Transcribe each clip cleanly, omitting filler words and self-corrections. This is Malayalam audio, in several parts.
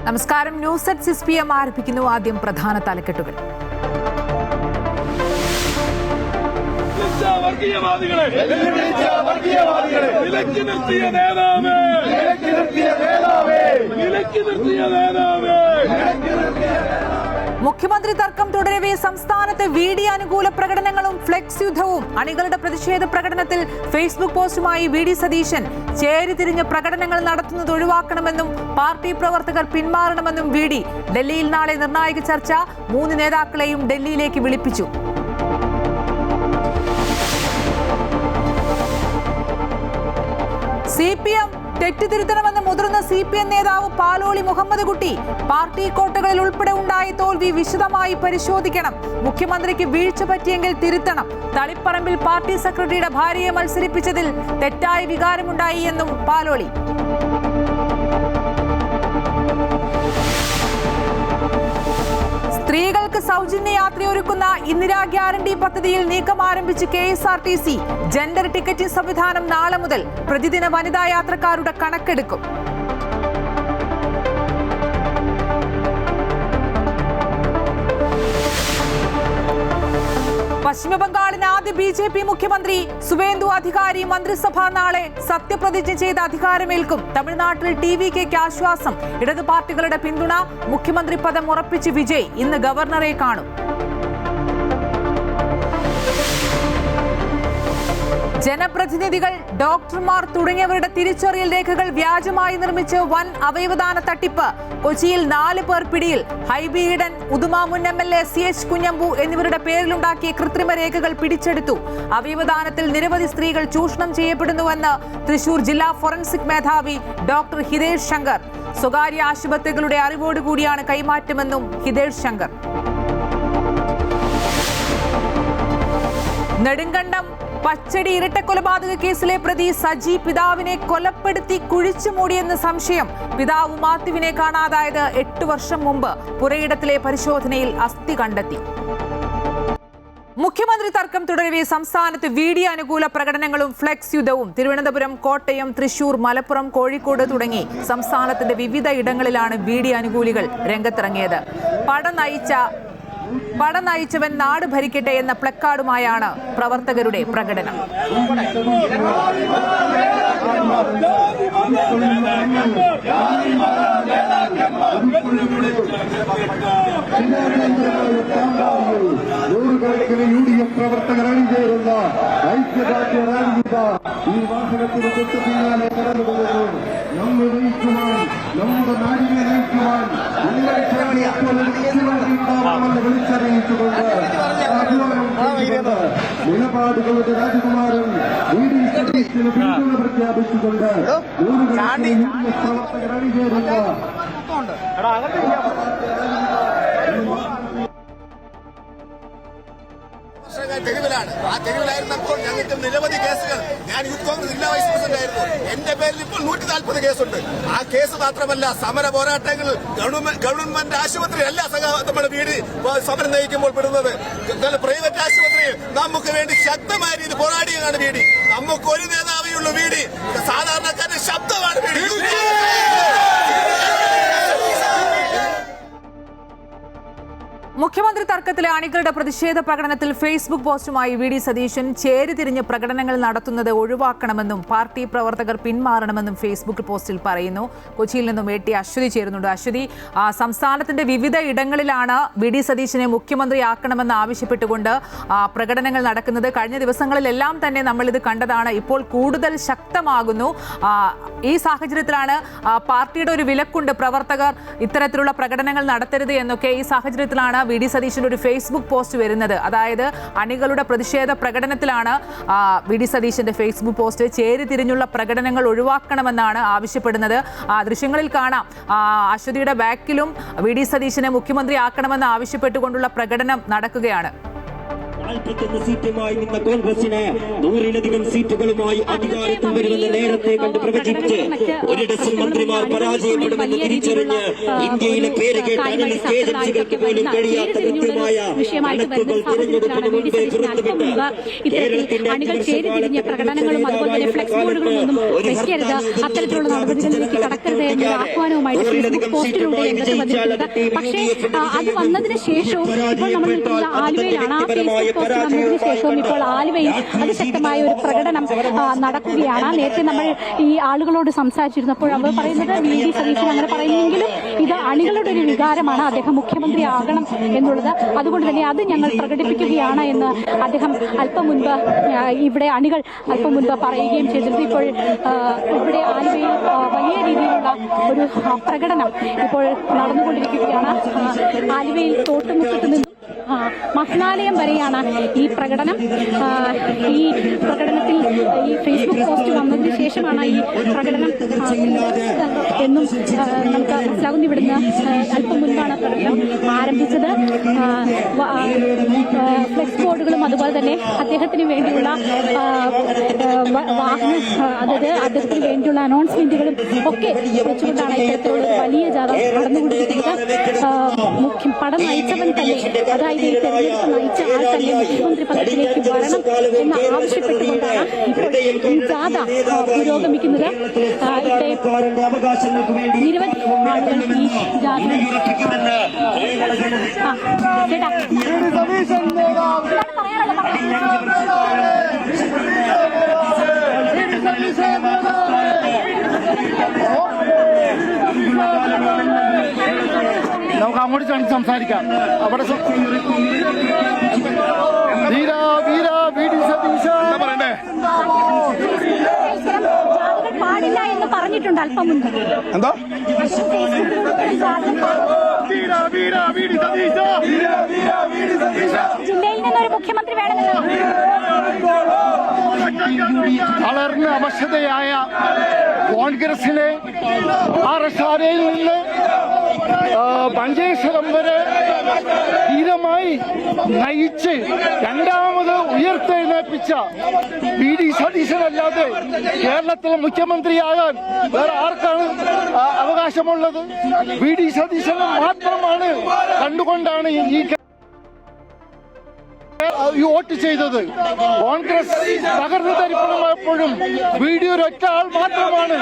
നമസ്കാരം. ന്യൂസ് അറ്റ് 6 PM ആരംഭിക്കുന്നു. ആദ്യം പ്രധാന തലക്കെട്ടുകൾ. മുഖ്യമന്ത്രി തർക്കം തുടരവേ സംസ്ഥാനത്ത് VD അനുകൂല പ്രകടനങ്ങളും ഫ്ലെക്സ് യുദ്ധവും. അണികളുടെ പ്രതിഷേധ പ്രകടനത്തിൽ ഫേസ്ബുക്ക് പോസ്റ്റുമായി VD സതീശൻ. ചേരിതിരിഞ്ഞ് പ്രകടനങ്ങൾ നടത്തുന്നത് ഒഴിവാക്കണമെന്നും പാർട്ടി പ്രവർത്തകർ പിന്മാറണമെന്നും VD. ഡൽഹിയിൽ നാളെ നിർണായക ചർച്ച. 3 നേതാക്കളെയും ഡൽഹിയിലേക്ക് വിളിപ്പിച്ചു. CPM തെറ്റുതിരുത്തണമെന്ന് മുതിർന്ന CPM നേതാവ് പാലോളി മുഹമ്മദ് കുട്ടി. പാർട്ടി കോട്ടകളിൽ ഉൾപ്പെടെ ഉണ്ടായ തോൽവി വിശദമായി പരിശോധിക്കണം. മുഖ്യമന്ത്രിക്ക് വീഴ്ച പറ്റിയെങ്കിൽ തിരുത്തണം. തളിപ്പറമ്പിൽ പാർട്ടി സെക്രട്ടറിയുടെ ഭാര്യയെ മത്സരിപ്പിച്ചതിൽ തെറ്റായ വികാരമുണ്ടായി എന്നും പാലോളി. സ്ത്രീകൾക്ക് സൗജന്യ യാത്രയൊരുക്കുന്ന ഇന്ദിരാ ഗ്യാരണ്ടി പദ്ധതിയിൽ നീക്കം ആരംഭിച്ച് KSRTC. ജെൻഡർ ടിക്കറ്റിംഗ് സംവിധാനം നാളെ മുതൽ. പ്രതിദിന വനിതാ യാത്രക്കാരുടെ കണക്കെടുക്കും. പശ്ചിമബംഗാളിന് ആദ്യ BJP മുഖ്യമന്ത്രി സുവേന്ദു അധികാരി. മന്ത്രിസഭ നാളെ സത്യപ്രതിജ്ഞ ചെയ്ത് അധികാരമേൽക്കും. തമിഴ്നാട്ടിൽ TVKയ്ക്ക് ആശ്വാസം. ഇടതു പാർട്ടികളുടെ പിന്തുണ. മുഖ്യമന്ത്രി പദം ഉറപ്പിച്ച് വിജയ്. ഇന്ന് ഗവർണറെ കാണും. ജനപ്രതിനിധികൾ, ഡോക്ടർമാർ തുടങ്ങിയവരുടെ തിരിച്ചറിയൽ രേഖകൾ വ്യാജമായി നിർമ്മിച്ച് വൻ അവയവദാന തട്ടിപ്പ്. കൊച്ചിയിൽ 4 പേർ പിടിയിൽ. ഹൈബി ഈഡൻ, ഉദുമ മുൻ MLA CH കുഞ്ഞമ്പു എന്നിവരുടെ പേരിലുണ്ടാക്കിയ കൃത്രിമ രേഖകൾ പിടിച്ചെടുത്തു. അവയവദാനത്തിൽ നിരവധി സ്ത്രീകൾ ചൂഷണം ചെയ്യപ്പെടുന്നുവെന്ന് തൃശൂർ ജില്ലാ ഫോറൻസിക് മേധാവി ഡോക്ടർ ഹിതേഷ് ശങ്കർ. സ്വകാര്യ ആശുപത്രികളുടെ അറിവോടുകൂടിയാണ് കൈമാറ്റമെന്നും ഹിതേഷ് ശങ്കർ. നെടുങ്കണ്ടം പച്ചടി ഇരട്ടക്കൊലപാതക കേസിലെ പ്രതി സജി പിതാവിനെ കൊലപ്പെടുത്തി കുഴിച്ചു മൂടിയെന്ന് സംശയം. പിതാവ് മാത്യുവിനെ കാണാതായത് 8 വർഷം മുമ്പ്. പുരയിടത്തിലെ പരിശോധനയിൽ അസ്ഥി കണ്ടെത്തി. മുഖ്യമന്ത്രി തർക്കം തുടരവേ സംസ്ഥാനത്ത് VD അനുകൂല പ്രകടനങ്ങളും ഫ്ലെക്സ് യുദ്ധവും. തിരുവനന്തപുരം, കോട്ടയം, തൃശൂർ, മലപ്പുറം, കോഴിക്കോട് തുടങ്ങി സംസ്ഥാനത്തിന്റെ വിവിധ ഇടങ്ങളിലാണ് VD അനുകൂലികൾ രംഗത്തിറങ്ങിയത്. പട നയിച്ചവൻ നാട് ഭരിക്കട്ടെ എന്ന പ്ലക്കാർഡുമായാണ് പ്രവർത്തകരുടെ പ്രകടനം. പ്രവർത്തകർ അണിചേരുന്ന ഐക്യദാർഢ്യ റാലിത ഈ വാഹനത്തിന് തൊട്ടു പിന്നാലെ കടന്നുപോകുന്നു. നമ്മെ നയിക്കുവാൻ, നമ്മുടെ നാടിനെ നയിക്കുവാൻ മുഖ്യമന്ത്രി വിളിച്ചറിയിച്ചുകൊണ്ട് നിലപാടുകളുടെ രാജകുമാരൻ VD സതീശന് പിന്തുണ പ്രഖ്യാപിച്ചുകൊണ്ട് പ്രവർത്തകർ അണിചേരുന്ന തെരുവിലാണ്. ആ തെരുവിലായിരുന്നപ്പോൾ ഞങ്ങൾക്ക് നിരവധി കേസുകൾ. ഞാൻ യൂത്ത് കോൺഗ്രസ് ജില്ലാ വൈസ് പ്രസിഡന്റ് ആയിരുന്നു. എന്റെ പേരിൽ ഇപ്പോൾ 140 കേസുണ്ട്. ആ കേസ് മാത്രമല്ല, സമര പോരാട്ടങ്ങൾ ഗവൺമെന്റ് ആശുപത്രിയല്ല നമ്മുടെ VD സമരം നയിക്കുമ്പോൾ പെടുന്നത്. പ്രൈവറ്റ് ആശുപത്രി നമുക്ക് വേണ്ടി ശക്തമായ രീതിയിൽ പോരാടിയാണ് VD. നമുക്ക് ഒരു നേതാവേ ഉള്ളൂ VD. സാധാരണക്കാരുടെ ശബ്ദമാണ് VD. മുഖ്യമന്ത്രി തർക്കത്തിലെ അണികളുടെ പ്രതിഷേധ പ്രകടനത്തിൽ ഫേസ്ബുക്ക് പോസ്റ്റുമായി VD സതീശൻ. ചേരിതിരിഞ്ഞ് പ്രകടനങ്ങൾ നടത്തുന്നത് ഒഴിവാക്കണമെന്നും പാർട്ടി പ്രവർത്തകർ പിന്മാറണമെന്നും ഫേസ്ബുക്ക് പോസ്റ്റിൽ പറയുന്നു. കൊച്ചിയിൽ നിന്നും AT അശ്വതി ചേരുന്നുണ്ട്. അശ്വതി, സംസ്ഥാനത്തിന്റെ വിവിധ ഇടങ്ങളിലാണ് VD സതീശനെ മുഖ്യമന്ത്രിയാക്കണമെന്ന് ആവശ്യപ്പെട്ടുകൊണ്ട് പ്രകടനങ്ങൾ നടക്കുന്നത്. കഴിഞ്ഞ ദിവസങ്ങളിലെല്ലാം തന്നെ നമ്മൾ ഇത് കണ്ടതാണ്. ഇപ്പോൾ കൂടുതൽ ശക്തമാകുന്നു. ഈ സാഹചര്യത്തിലാണ് പാർട്ടിയുടെ ഒരു വിലക്കുണ്ട്, പ്രവർത്തകർ ഇത്തരത്തിലുള്ള പ്രകടനങ്ങൾ നടത്തരുത് എന്നൊക്കെ. ഈ സാഹചര്യത്തിലാണ് VD സതീശന്റെ ഒരു ഫേസ്ബുക്ക് പോസ്റ്റ് വരുന്നത്. അതായത് അണികളുടെ പ്രതിഷേധ പ്രകടനത്തിലാണ് VD സതീശന്റെ ഫേസ്ബുക്ക് പോസ്റ്റ്. ചേരിതിരിഞ്ഞുള്ള പ്രകടനങ്ങൾ ഒഴിവാക്കണമെന്നാണ് ആവശ്യപ്പെടുന്നത്. ദൃശ്യങ്ങളിൽ കാണാം, അശ്വതിയുടെ ബാക്കിലും VD സതീശനെ മുഖ്യമന്ത്രിയാക്കണമെന്ന് ആവശ്യപ്പെട്ടുകൊണ്ടുള്ള പ്രകടനം നടക്കുകയാണ്. 41 സീറ്റുമായി നിന്ന കോൺഗ്രസിന് 100-ലധികം സീറ്റുകളുമായി അധികാരത്തിൽ വരുമെന്ന് നേരത്തെ കണ്ട് പ്രവചിച്ച് ഒരു ഡസൻ മന്ത്രിമാർ പരാജയപ്പെടുമെന്ന് തിരിച്ചറിഞ്ഞ് ഇന്ത്യയിലെ പേര് കേട്ട അനലിസ്റ്റ് ഏജൻസികൾക്ക് പോലും കഴിയാത്ത കൃത്യമായ കണക്കുകൾ തിരഞ്ഞെടുപ്പിന് മുൻപേ പുറത്തുവിട്ട കേരളത്തിന്റെ അണികൾ ചേരിതിരിഞ്ഞ പ്രകടനങ്ങളും അതുപോലെ തന്നെ ഫ്ലെക്സ് ബോർഡുകളൊന്നും വെക്കരുത്, അത്തരത്തിലുള്ള നടപടികളിലേക്ക് കടക്കരുത് എന്ന ആഹ്വാനവുമായിട്ട് ഫേസ്ബുക്ക് പോസ്റ്റിലൂടെ രംഗത്ത് വന്നിട്ടുള്ളത്. പക്ഷേ അത് വന്നതിന് ശേഷവും ഇപ്പോൾ നമ്മൾ നിൽക്കുന്ന ആലുവയിലാണ്. ആ ഫേസ്ബുക്ക് പോസ്റ്റ് വന്നതിന് ശേഷവും ഇപ്പോൾ ആലുവയിൽ അതിശക്തമായ ഒരു പ്രകടനം നടക്കുകയാണ്. നേരത്തെ നമ്മൾ ഈ ആളുകളോട് സംസാരിച്ചിരുന്നപ്പോൾ അവർ പറയുന്നത് വി.ഡി. സതീശൻ അങ്ങനെ പറയുന്നെങ്കിലും ഇത് അണികളുടെ ഒരു വികാരമാണ്, അദ്ദേഹം മുഖ്യമന്ത്രി ആകണം എന്നുള്ളത്. അതുകൊണ്ട് തന്നെ അത് ഞങ്ങൾ പ്രകടിപ്പിക്കുകയാണ് എന്ന് അദ്ദേഹം അല്പം മുൻപ് ഇവിടെ അണികൾ അല്പം മുൻപ് പറയുകയും ചെയ്തിരുന്നു. ഇപ്പോൾ ഇവിടെ ആലുവയിൽ വലിയ രീതിയിലുള്ള ഒരു പ്രകടനം ഇപ്പോൾ നടന്നുകൊണ്ടിരിക്കുകയാണ്. ആലുവയിൽ തോട്ടുമുക്കത്ത് നിന്നും മഹ്നാലയം വരെയാണ് ഈ പ്രകടനം. ഈ പ്രകടനത്തിൽ ഈ ഫേസ്ബുക്ക് പോസ്റ്റ് വന്നതിന് ശേഷമാണ് ഈ പ്രകടനം എന്നും നമുക്ക് മനസ്സിലാകുന്നു. ഇവിടുന്ന് അല്പം മുൻപാണ് പ്രകടനം ആരംഭിച്ചത്. ഫ്ലെക്സ് ബോർഡുകളും അതുപോലെ തന്നെ അദ്ദേഹത്തിന് വേണ്ടിയുള്ള വാഹനം, അതായത് അദ്ദേഹത്തിന് വേണ്ടിയുള്ള അനൗൺസ്മെന്റുകളും ഒക്കെ വെച്ചുകൊണ്ടാണ് ഇത്തരത്തിലുള്ള ഒരു വലിയ ജാഥ നടന്നുകൊണ്ടിരിക്കുന്നത്. പടം നയിച്ചവൻ തന്നെ, അതായത് ഈ തെരഞ്ഞെടുപ്പ് നയിച്ച ആൾ തന്നെ മുഖ്യമന്ത്രി പദത്തിലേക്ക് വരണം എന്ന് ആവശ്യപ്പെട്ടുകൊണ്ടാണ് ഇപ്പോൾ ഈ ജാഥ പുരോഗമിക്കുന്നത്. ഇവിടെ നിരവധി ആളുകൾ ഈ ജാഥ നമുക്ക് അങ്ങോട്ട് ചാടി സംസാരിക്കാം. അവിടെ പാടില്ല എന്ന് പറഞ്ഞിട്ടുണ്ട് അല്പം മുൻപ്. എന്താ ജില്ലയിൽ നിന്നൊരു മുഖ്യമന്ത്രി വേണമെന്ന് വളർന്ന് അവശതയായ കോൺഗ്രസിലെ ആർഎസ്ആർഎയിൽ നിന്ന് മഞ്ചേശ്വരം വരെ ധീരമായി നയിച്ച് രണ്ടാമത് ഉയർത്തെഴുന്നേൽപ്പിച്ച വി.ഡി. സതീശനല്ലാതെ കേരളത്തിലെ മുഖ്യമന്ത്രിയാകാൻ വേറെ ആർക്കാണ് അവകാശമുള്ളത്? വി.ഡി. സതീശന് മാത്രമാണ് കണ്ടുകൊണ്ടാണ് ഈ വോട്ട് ചെയ്തത്. കോൺഗ്രസ് തകർന്നു തരിപ്പണമായപ്പോഴും വി.ഡി. ഒരൊറ്റ ആൾ മാത്രമാണ്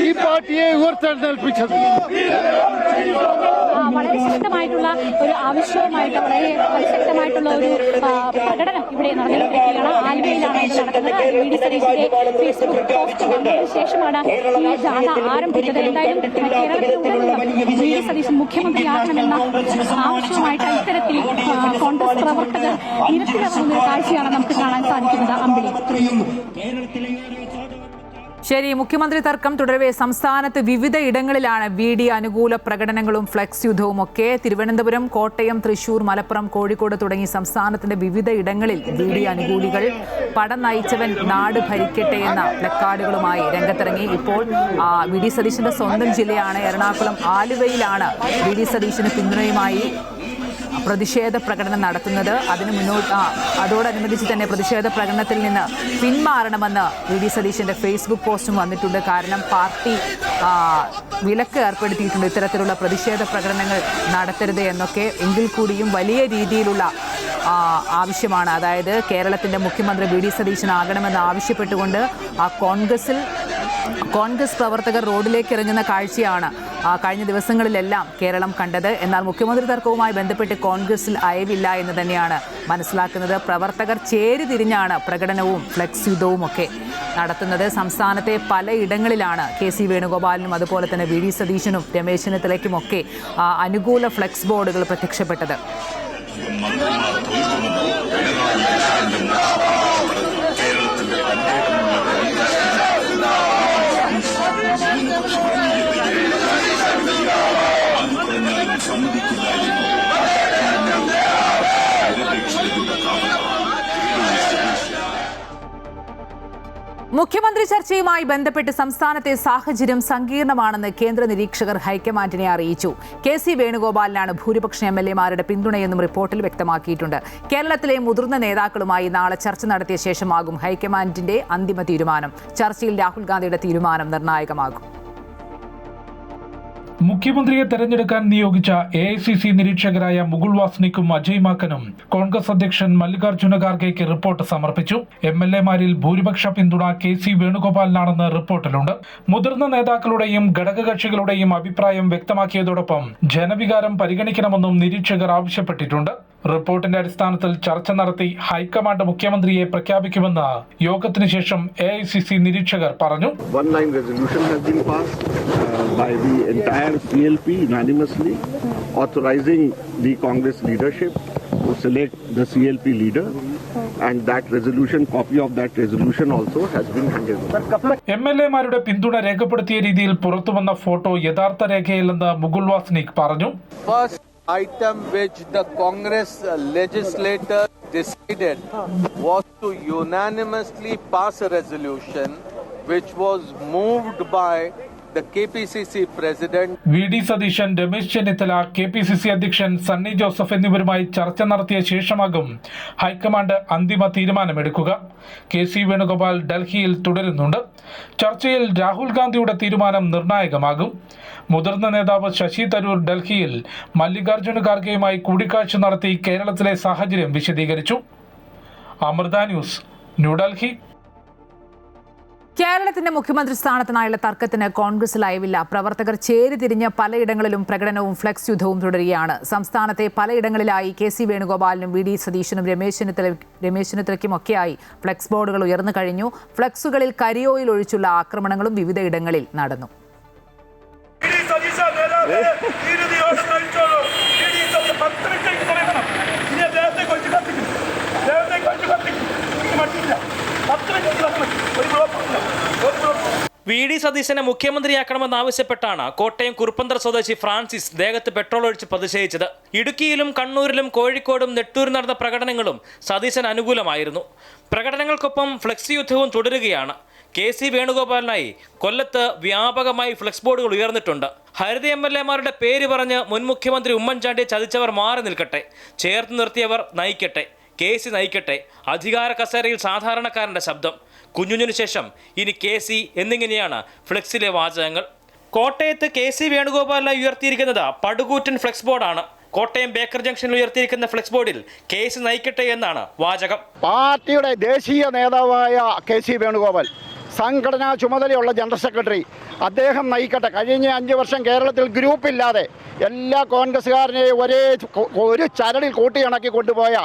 ഈ പാർട്ടിയെ ഉയർത്തെഴുന്നേൽപ്പിച്ചത്. വളരെ ശക്തമായിട്ടുള്ള ഒരു ആവശ്യവുമായിട്ട് വളരെ ശക്തമായിട്ടുള്ള ഒരു പ്രകടനം ഇവിടെ നടന്നുകൊണ്ടിരിക്കുകയാണ്. ആലുവയിലാണ് ഇത് നടക്കുന്നത്. വി.ഡി. സതീശന്റെ ഫേസ്ബുക്ക് പോസ്റ്റ് വന്നതിന് ശേഷമാണ് ഈ ജാഥ ആരംഭിച്ചത്. എന്തായാലും കേരളത്തിലുടനീളം വി.ഡി. സതീശൻ മുഖ്യമന്ത്രിയാകണമെന്ന ആവശ്യമായിട്ട് ഇത്തരത്തിൽ കോൺഗ്രസ് പ്രവർത്തകർ നിരത്തിലിറങ്ങുന്ന ഒരു കാഴ്ചയാണ് നമുക്ക് കാണാൻ സാധിക്കുന്നത്. അമ്പിളി. ശരി, മുഖ്യമന്ത്രി തർക്കം തുടരവെ സംസ്ഥാനത്ത് വിവിധ ഇടങ്ങളിലാണ് വി.ഡി. അനുകൂല പ്രകടനങ്ങളും ഫ്ലെക്സ് യുദ്ധവും ഒക്കെ. തിരുവനന്തപുരം, കോട്ടയം, തൃശൂർ, മലപ്പുറം, കോഴിക്കോട് തുടങ്ങി സംസ്ഥാനത്തിന്റെ വിവിധ ഇടങ്ങളിൽ വി.ഡി. അനുകൂലികൾ പടം നയിച്ചവൻ നാട് ഭരിക്കട്ടെ എന്ന പ്ലക്കാർഡുകളുമായി രംഗത്തിറങ്ങി. ഇപ്പോൾ വി.ഡി. സതീശന്റെ സ്വന്തം ജില്ലയാണ് എറണാകുളം. ആലുവയിലാണ് വി.ഡി. സതീശന് പിന്തുണയുമായി പ്രതിഷേധ പ്രകടനം നടത്തുന്നത്. അതോടനുബന്ധിച്ച് തന്നെ പ്രതിഷേധ പ്രകടനത്തിൽ നിന്ന് പിന്മാറണമെന്ന് വി.ഡി. സതീശന്റെ ഫേസ്ബുക്ക് പോസ്റ്റും വന്നിട്ടുണ്ട്. കാരണം പാർട്ടി വിലക്ക് ഏർപ്പെടുത്തിയിട്ടുണ്ട് ഇത്തരത്തിലുള്ള പ്രതിഷേധ പ്രകടനങ്ങൾ നടത്തരുത് എന്നൊക്കെ. എങ്കിൽ കൂടിയും വലിയ രീതിയിലുള്ള ആവശ്യമാണ്, അതായത് കേരളത്തിന്റെ മുഖ്യമന്ത്രി വി.ഡി. സതീശനാകണമെന്ന് ആവശ്യപ്പെട്ടുകൊണ്ട് കോൺഗ്രസ് പ്രവർത്തകർ റോഡിലേക്ക് ഇറങ്ങുന്ന കാഴ്ചയാണ് കഴിഞ്ഞ ദിവസങ്ങളിലെല്ലാം കേരളം കണ്ടത്. എന്നാൽ മുഖ്യമന്ത്രി തർക്കവുമായി ബന്ധപ്പെട്ട് കോൺഗ്രസിൽ അയവില്ല എന്ന് തന്നെയാണ് മനസ്സിലാക്കുന്നത്. പ്രവർത്തകർ ചേരിതിരിഞ്ഞാണ് പ്രകടനവും ഫ്ലെക്സ് യുദ്ധവും ഒക്കെ നടത്തുന്നത്. സംസ്ഥാനത്തെ പലയിടങ്ങളിലാണ് കെ.സി. വേണുഗോപാലിനും അതുപോലെ തന്നെ വി.ഡി. സതീശനും രമേശ് ചെന്നിത്തലയ്ക്കുമൊക്കെ അനുകൂല ഫ്ലെക്സ് ബോർഡുകൾ പ്രത്യക്ഷപ്പെട്ടത്. മുഖ്യമന്ത്രി ചർച്ചയുമായി ബന്ധപ്പെട്ട് സംസ്ഥാനത്തെ സാഹചര്യം സങ്കീർണമാണെന്ന് കേന്ദ്ര നിരീക്ഷകർ ഹൈക്കമാൻഡിനെ അറിയിച്ചു. കെ.സി. വേണുഗോപാലിനാണ് ഭൂരിപക്ഷ എംഎൽഎമാരുടെ പിന്തുണയെന്നും റിപ്പോർട്ടിൽ വ്യക്തമാക്കിയിട്ടുണ്ട്. കേരളത്തിലെ മുതിർന്ന നേതാക്കളുമായി നാളെ ചർച്ച നടത്തിയ ശേഷമാകും ഹൈക്കമാൻഡിന്റെ അന്തിമ തീരുമാനം. ചർച്ചയിൽ രാഹുൽ ഗാന്ധിയുടെ തീരുമാനം നിർണായകമാകും. മുഖ്യമന്ത്രിയെ തെരഞ്ഞെടുക്കാൻ നിയോഗിച്ച AICC നിരീക്ഷകരായ മുകുൾ വാസ്നിക്കും അജയ് മാക്കനും കോൺഗ്രസ് അധ്യക്ഷൻ മല്ലികാർജ്ജുന ഖാർഗെയ്ക്ക് റിപ്പോർട്ട് സമർപ്പിച്ചു. MLA-മാരിൽ ഭൂരിപക്ഷ പിന്തുണ K.C. വേണുഗോപാലിനാണെന്ന് റിപ്പോർട്ടിലുണ്ട്. മുതിർന്ന നേതാക്കളുടെയും ഘടകകക്ഷികളുടെയും അഭിപ്രായം വ്യക്തമാക്കിയതോടൊപ്പം ജനവികാരം പരിഗണിക്കണമെന്നും നിരീക്ഷകർ ആവശ്യപ്പെട്ടിട്ടുണ്ട്. റിപ്പോർട്ടിന്റെ അടിസ്ഥാനത്തിൽ ചർച്ച നടത്തി ഹൈക്കമാൻഡ് മുഖ്യമന്ത്രിയെ പ്രഖ്യാപിക്കുമെന്ന് യോഗത്തിന് ശേഷം AICC നിരീക്ഷകർ പറഞ്ഞു. By the entire CLP unanimously, authorizing the Congress leadership to select the CLP leader, and that resolution, copy of that resolution also has been handed over. MLA-മാരുടെ പിന്തുണ രേഖപ്പെടുത്തിയ രീതിയിൽ പുറത്തുവന്ന ഫോട്ടോ യഥാർത്ഥ രേഖയില്ലെന്ന് മുകുൾ വാസ്നിക് പറഞ്ഞു. First item which the Congress legislature decided was to unanimously pass a resolution which was moved by the KPCC president. VD Satheesan, Ramesh Chennithala, KPCC അധ്യക്ഷൻ സണ്ണി ജോസഫ് എന്നിവരുമായി ചർച്ച നടത്തിയ ശേഷമാകും ഹൈക്കമാൻഡ് അന്തിമ തീരുമാനമെടുക്കുക. K.C. വേണുഗോപാൽ ഡൽഹിയിൽ തുടരുന്നുണ്ട്. ചർച്ചയിൽ രാഹുൽ ഗാന്ധിയുടെ തീരുമാനം നിർണായകമാകും. മുതിർന്ന നേതാവ് ശശി തരൂർ ഡൽഹിയിൽ മല്ലികാർജ്ജുന ഖാർഗെയുമായി കൂടിക്കാഴ്ച നടത്തി കേരളത്തിലെ സാഹചര്യം വിശദീകരിച്ചു. അമൃത ന്യൂസ്, ന്യൂഡൽഹി. കേരളത്തിന്റെ മുഖ്യമന്ത്രി സ്ഥാനത്തിനായുള്ള തർക്കത്തിന് കോൺഗ്രസ് ലൈവില്ല. പ്രവർത്തകർ ചേരിതിരിഞ്ഞ് പലയിടങ്ങളിലും പ്രകടനവും ഫ്ലെക്സ് യുദ്ധവും തുടരുകയാണ്. സംസ്ഥാനത്തെ പലയിടങ്ങളിലായി K.C. വേണുഗോപാലിനും VD സതീശനും രമേശ് ചെന്നിത്തലയ്ക്കുമൊക്കെയായി ഫ്ലെക്സ് ബോർഡുകൾ ഉയർന്നു കഴിഞ്ഞു. ഫ്ലെക്സുകളിൽ കരിയോയിൽ ഒഴിച്ചുള്ള ആക്രമണങ്ങളും വിവിധയിടങ്ങളിൽ നടന്നു. VD സതീശനെ മുഖ്യമന്ത്രിയാക്കണമെന്നാവശ്യപ്പെട്ടാണ് കോട്ടയം കുറുപ്പന്തറ സ്വദേശി ഫ്രാൻസിസ് ദേഹത്ത് പെട്രോൾ ഒഴിച്ച് പ്രതിഷേധിച്ചത്. ഇടുക്കിയിലും കണ്ണൂരിലും കോഴിക്കോടും നെട്ടൂരിൽ നടന്ന പ്രകടനങ്ങളും സതീശന് അനുകൂലമായിരുന്നു. പ്രകടനങ്ങൾക്കൊപ്പം ഫ്ലെക്സ് യുദ്ധവും തുടരുകയാണ്. K.C. വേണുഗോപാലിനായി കൊല്ലത്ത് വ്യാപകമായി ഫ്ലെക്സ് ബോർഡുകൾ ഉയർന്നിട്ടുണ്ട്. ഹരിത MLA-മാരുടെ പേര് പറഞ്ഞ് മുൻ മുഖ്യമന്ത്രി ഉമ്മൻചാണ്ടിയെ ചതിച്ചവർ മാറി നിൽക്കട്ടെ, ചേർത്ത് നിർത്തിയവർ നയിക്കട്ടെ, K.C. നയിക്കട്ടെ, അധികാര കസേരയിൽ സാധാരണക്കാരൻ്റെ ശബ്ദം, കുഞ്ഞുഞ്ഞിനു ശേഷം ഇനി K.C. എന്നിങ്ങനെയാണ് ഫ്ലെക്സിലെ വാചകങ്ങൾ. കോട്ടയത്ത് K.C. വേണുഗോപാലിനായി ഉയർത്തിയിരിക്കുന്നത് പടുകൂറ്റൻ ഫ്ലെക്സ് ബോർഡാണ്. കോട്ടയം ബേക്കർ ജംഗ്ഷനിൽ ഉയർത്തിയിരിക്കുന്ന ഫ്ലെക്സ് ബോർഡിൽ K.C. നയിക്കട്ടെ എന്നാണ് വാചകം. പാർട്ടിയുടെ ദേശീയ നേതാവായ K.C. വേണുഗോപാൽ, സംഘടനാ ചുമതലയുള്ള ജനറൽ സെക്രട്ടറി, അദ്ദേഹം നയിക്കട്ടെ. കഴിഞ്ഞ 5 വർഷം കേരളത്തിൽ ഗ്രൂപ്പില്ലാതെ എല്ലാ കോൺഗ്രസ്സുകാരനെയും ഒരു ചരടിൽ കൂട്ടിയിണക്കി കൊണ്ടുപോയ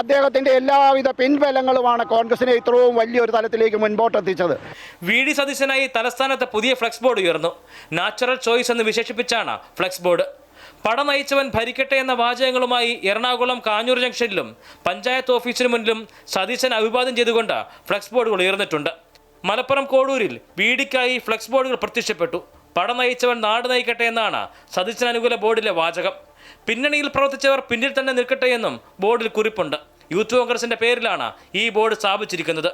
അദ്ദേഹത്തിൻ്റെ എല്ലാവിധ പിൻബലങ്ങളുമാണ് കോൺഗ്രസിനെ ഇത്രയും വലിയൊരു തലത്തിലേക്ക് മുൻപോട്ടെത്തിച്ചത്. VD സതീശനായി തലസ്ഥാനത്ത് പുതിയ ഫ്ലെക്സ് ബോർഡ് ഉയർന്നു. നാച്ചുറൽ ചോയ്സ് എന്ന് വിശേഷിപ്പിച്ചാണ് ഫ്ലെക്സ് ബോർഡ്. പട നയിച്ചവൻ ഭരിക്കട്ടെ എന്ന വാചകങ്ങളുമായി എറണാകുളം കാഞ്ഞൂർ ജംഗ്ഷനിലും പഞ്ചായത്ത് ഓഫീസിന് മുന്നിലും സതീശൻ അഭിവാദ്യം ചെയ്തുകൊണ്ട് ഫ്ലെക്സ് ബോർഡുകൾ ഉയർന്നിട്ടുണ്ട്. മലപ്പുറം കോഡൂരിൽ VDക്കായി ഫ്ലെക്സ് ബോർഡുകൾ പ്രത്യക്ഷപ്പെട്ടു. പട നയിച്ചവൻ നാട് നയിക്കട്ടെ എന്നാണ് സതീശൻ അനുകൂല ബോർഡിലെ വാചകം. പിന്നണിയിൽ പ്രവർത്തിച്ചവർ പിന്നിൽ തന്നെ നിൽക്കട്ടെ എന്നും ബോർഡിൽ കുറിപ്പുണ്ട്. യൂത്ത് കോൺഗ്രസിന്റെ പേരിലാണ് ഈ ബോർഡ് സ്ഥാപിച്ചിരിക്കുന്നത്.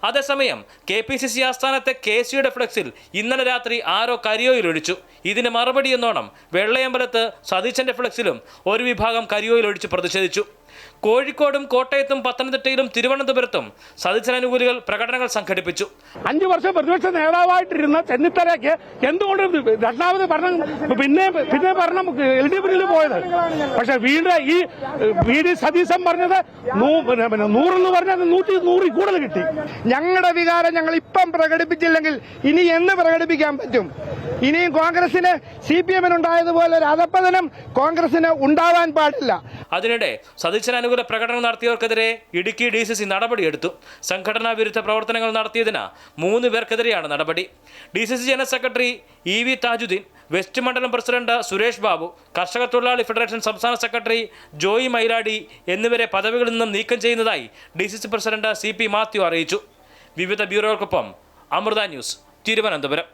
അതേസമയം KPCC ആസ്ഥാനത്തെ K.C.യുടെ ഫ്ലെക്സിൽ ഇന്നലെ രാത്രി ആരോ കരിയോയിലൊഴിച്ചു. ഇതിന് മറുപടി എന്നോണം വെള്ളയമ്പലത്ത് സതീശന്റെ ഫ്ലെക്സിലും ഒരു വിഭാഗം കരിയോയിലൊഴിച്ച് പ്രതിഷേധിച്ചു. കോഴിക്കോടും കോട്ടയത്തും പത്തനംതിട്ടയിലും തിരുവനന്തപുരത്തും സതീശൻ അനുകൂലികൾ പ്രകടനങ്ങൾ സംഘടിപ്പിച്ചു. 5 വർഷം പ്രതിപക്ഷ നേതാവായിട്ടിരുന്ന ചെന്നിത്തലയ്ക്ക് എന്തുകൊണ്ട് രണ്ടാമത് ഭരണം പിന്നെ ഭരണം LDF-ൽ പോയത്? പക്ഷെ വീണ്ടും ഈ VD സതീശൻ പറഞ്ഞത് 100 എന്ന് പറഞ്ഞാൽ 100 കൂടുതൽ കിട്ടി. ഞങ്ങളുടെ വികാരം ഞങ്ങൾ ഇപ്പം പ്രകടിപ്പിച്ചില്ലെങ്കിൽ ഇനി എന്ന് പ്രകടിപ്പിക്കാൻ പറ്റും? ഇനിയും കോൺഗ്രസിന് CPM-നുണ്ടായതുപോലെ ഒരു അധപ്പതനം കോൺഗ്രസിന് ഉണ്ടാവാൻ പാടില്ല. അതിനിടെ സതീശൻ അനുകൂല പ്രകടനം നടത്തിയവർക്കെതിരെ ഇടുക്കി DCC നടപടിയെടുത്തു. സംഘടനാ വിരുദ്ധ പ്രവർത്തനങ്ങൾ നടത്തിയതിന് 3 പേർക്കെതിരെയാണ് നടപടി. DCC general secretary EV Thajudheen, west മണ്ഡലം പ്രസിഡന്റ് സുരേഷ് ബാബു, കർഷക തൊഴിലാളി ഫെഡറേഷൻ സംസ്ഥാന സെക്രട്ടറി ജോയി മൈലാടി എന്നിവരെ പദവികളിൽ നിന്നും നീക്കം ചെയ്യുന്നതായി DCC പ്രസിഡന്റ് CP മാത്യു അറിയിച്ചു. വിവിധ ബ്യൂറോകൾക്കൊപ്പം അമൃത ന്യൂസ്, തിരുവനന്തപുരം.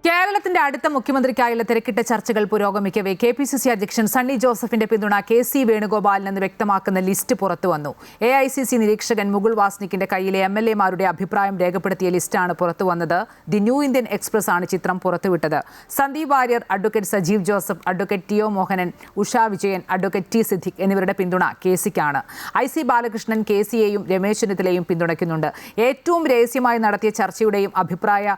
കേരളത്തിന്റെ അടുത്ത മുഖ്യമന്ത്രിക്കായുള്ള തിരക്കിട്ട ചർച്ചകൾ പുരോഗമിക്കവേ KPCC അധ്യക്ഷൻ സണ്ണി ജോസഫിന്റെ പിന്തുണ KC വേണുഗോപാലിനെന്ന് വ്യക്തമാക്കുന്ന ലിസ്റ്റ് പുറത്തുവന്നു. AICC നിരീക്ഷകൻ മുകുൾ വാസ്നിക്കിന്റെ കയ്യിലെ MLA-മാരുടെ അഭിപ്രായം രേഖപ്പെടുത്തിയ ലിസ്റ്റാണ് പുറത്തുവന്നത്. ദി ന്യൂ ഇന്ത്യൻ എക്സ്പ്രസ് ആണ് ചിത്രം പുറത്തുവിട്ടത്. Sandeep Warrier, advocate Sajeev Joseph, advocate T O. Mohanan, Usha Vijayan, advocate T. Siddique എന്നിവരുടെ പിന്തുണ KCക്കാണ്. IC ബാലകൃഷ്ണൻ KCയെയും രമേശ് ചെന്നിത്തലയും പിന്തുണയ്ക്കുന്നുണ്ട്. ഏറ്റവും രഹസ്യമായി നടത്തിയ ചർച്ചയുടെയും അഭിപ്രായ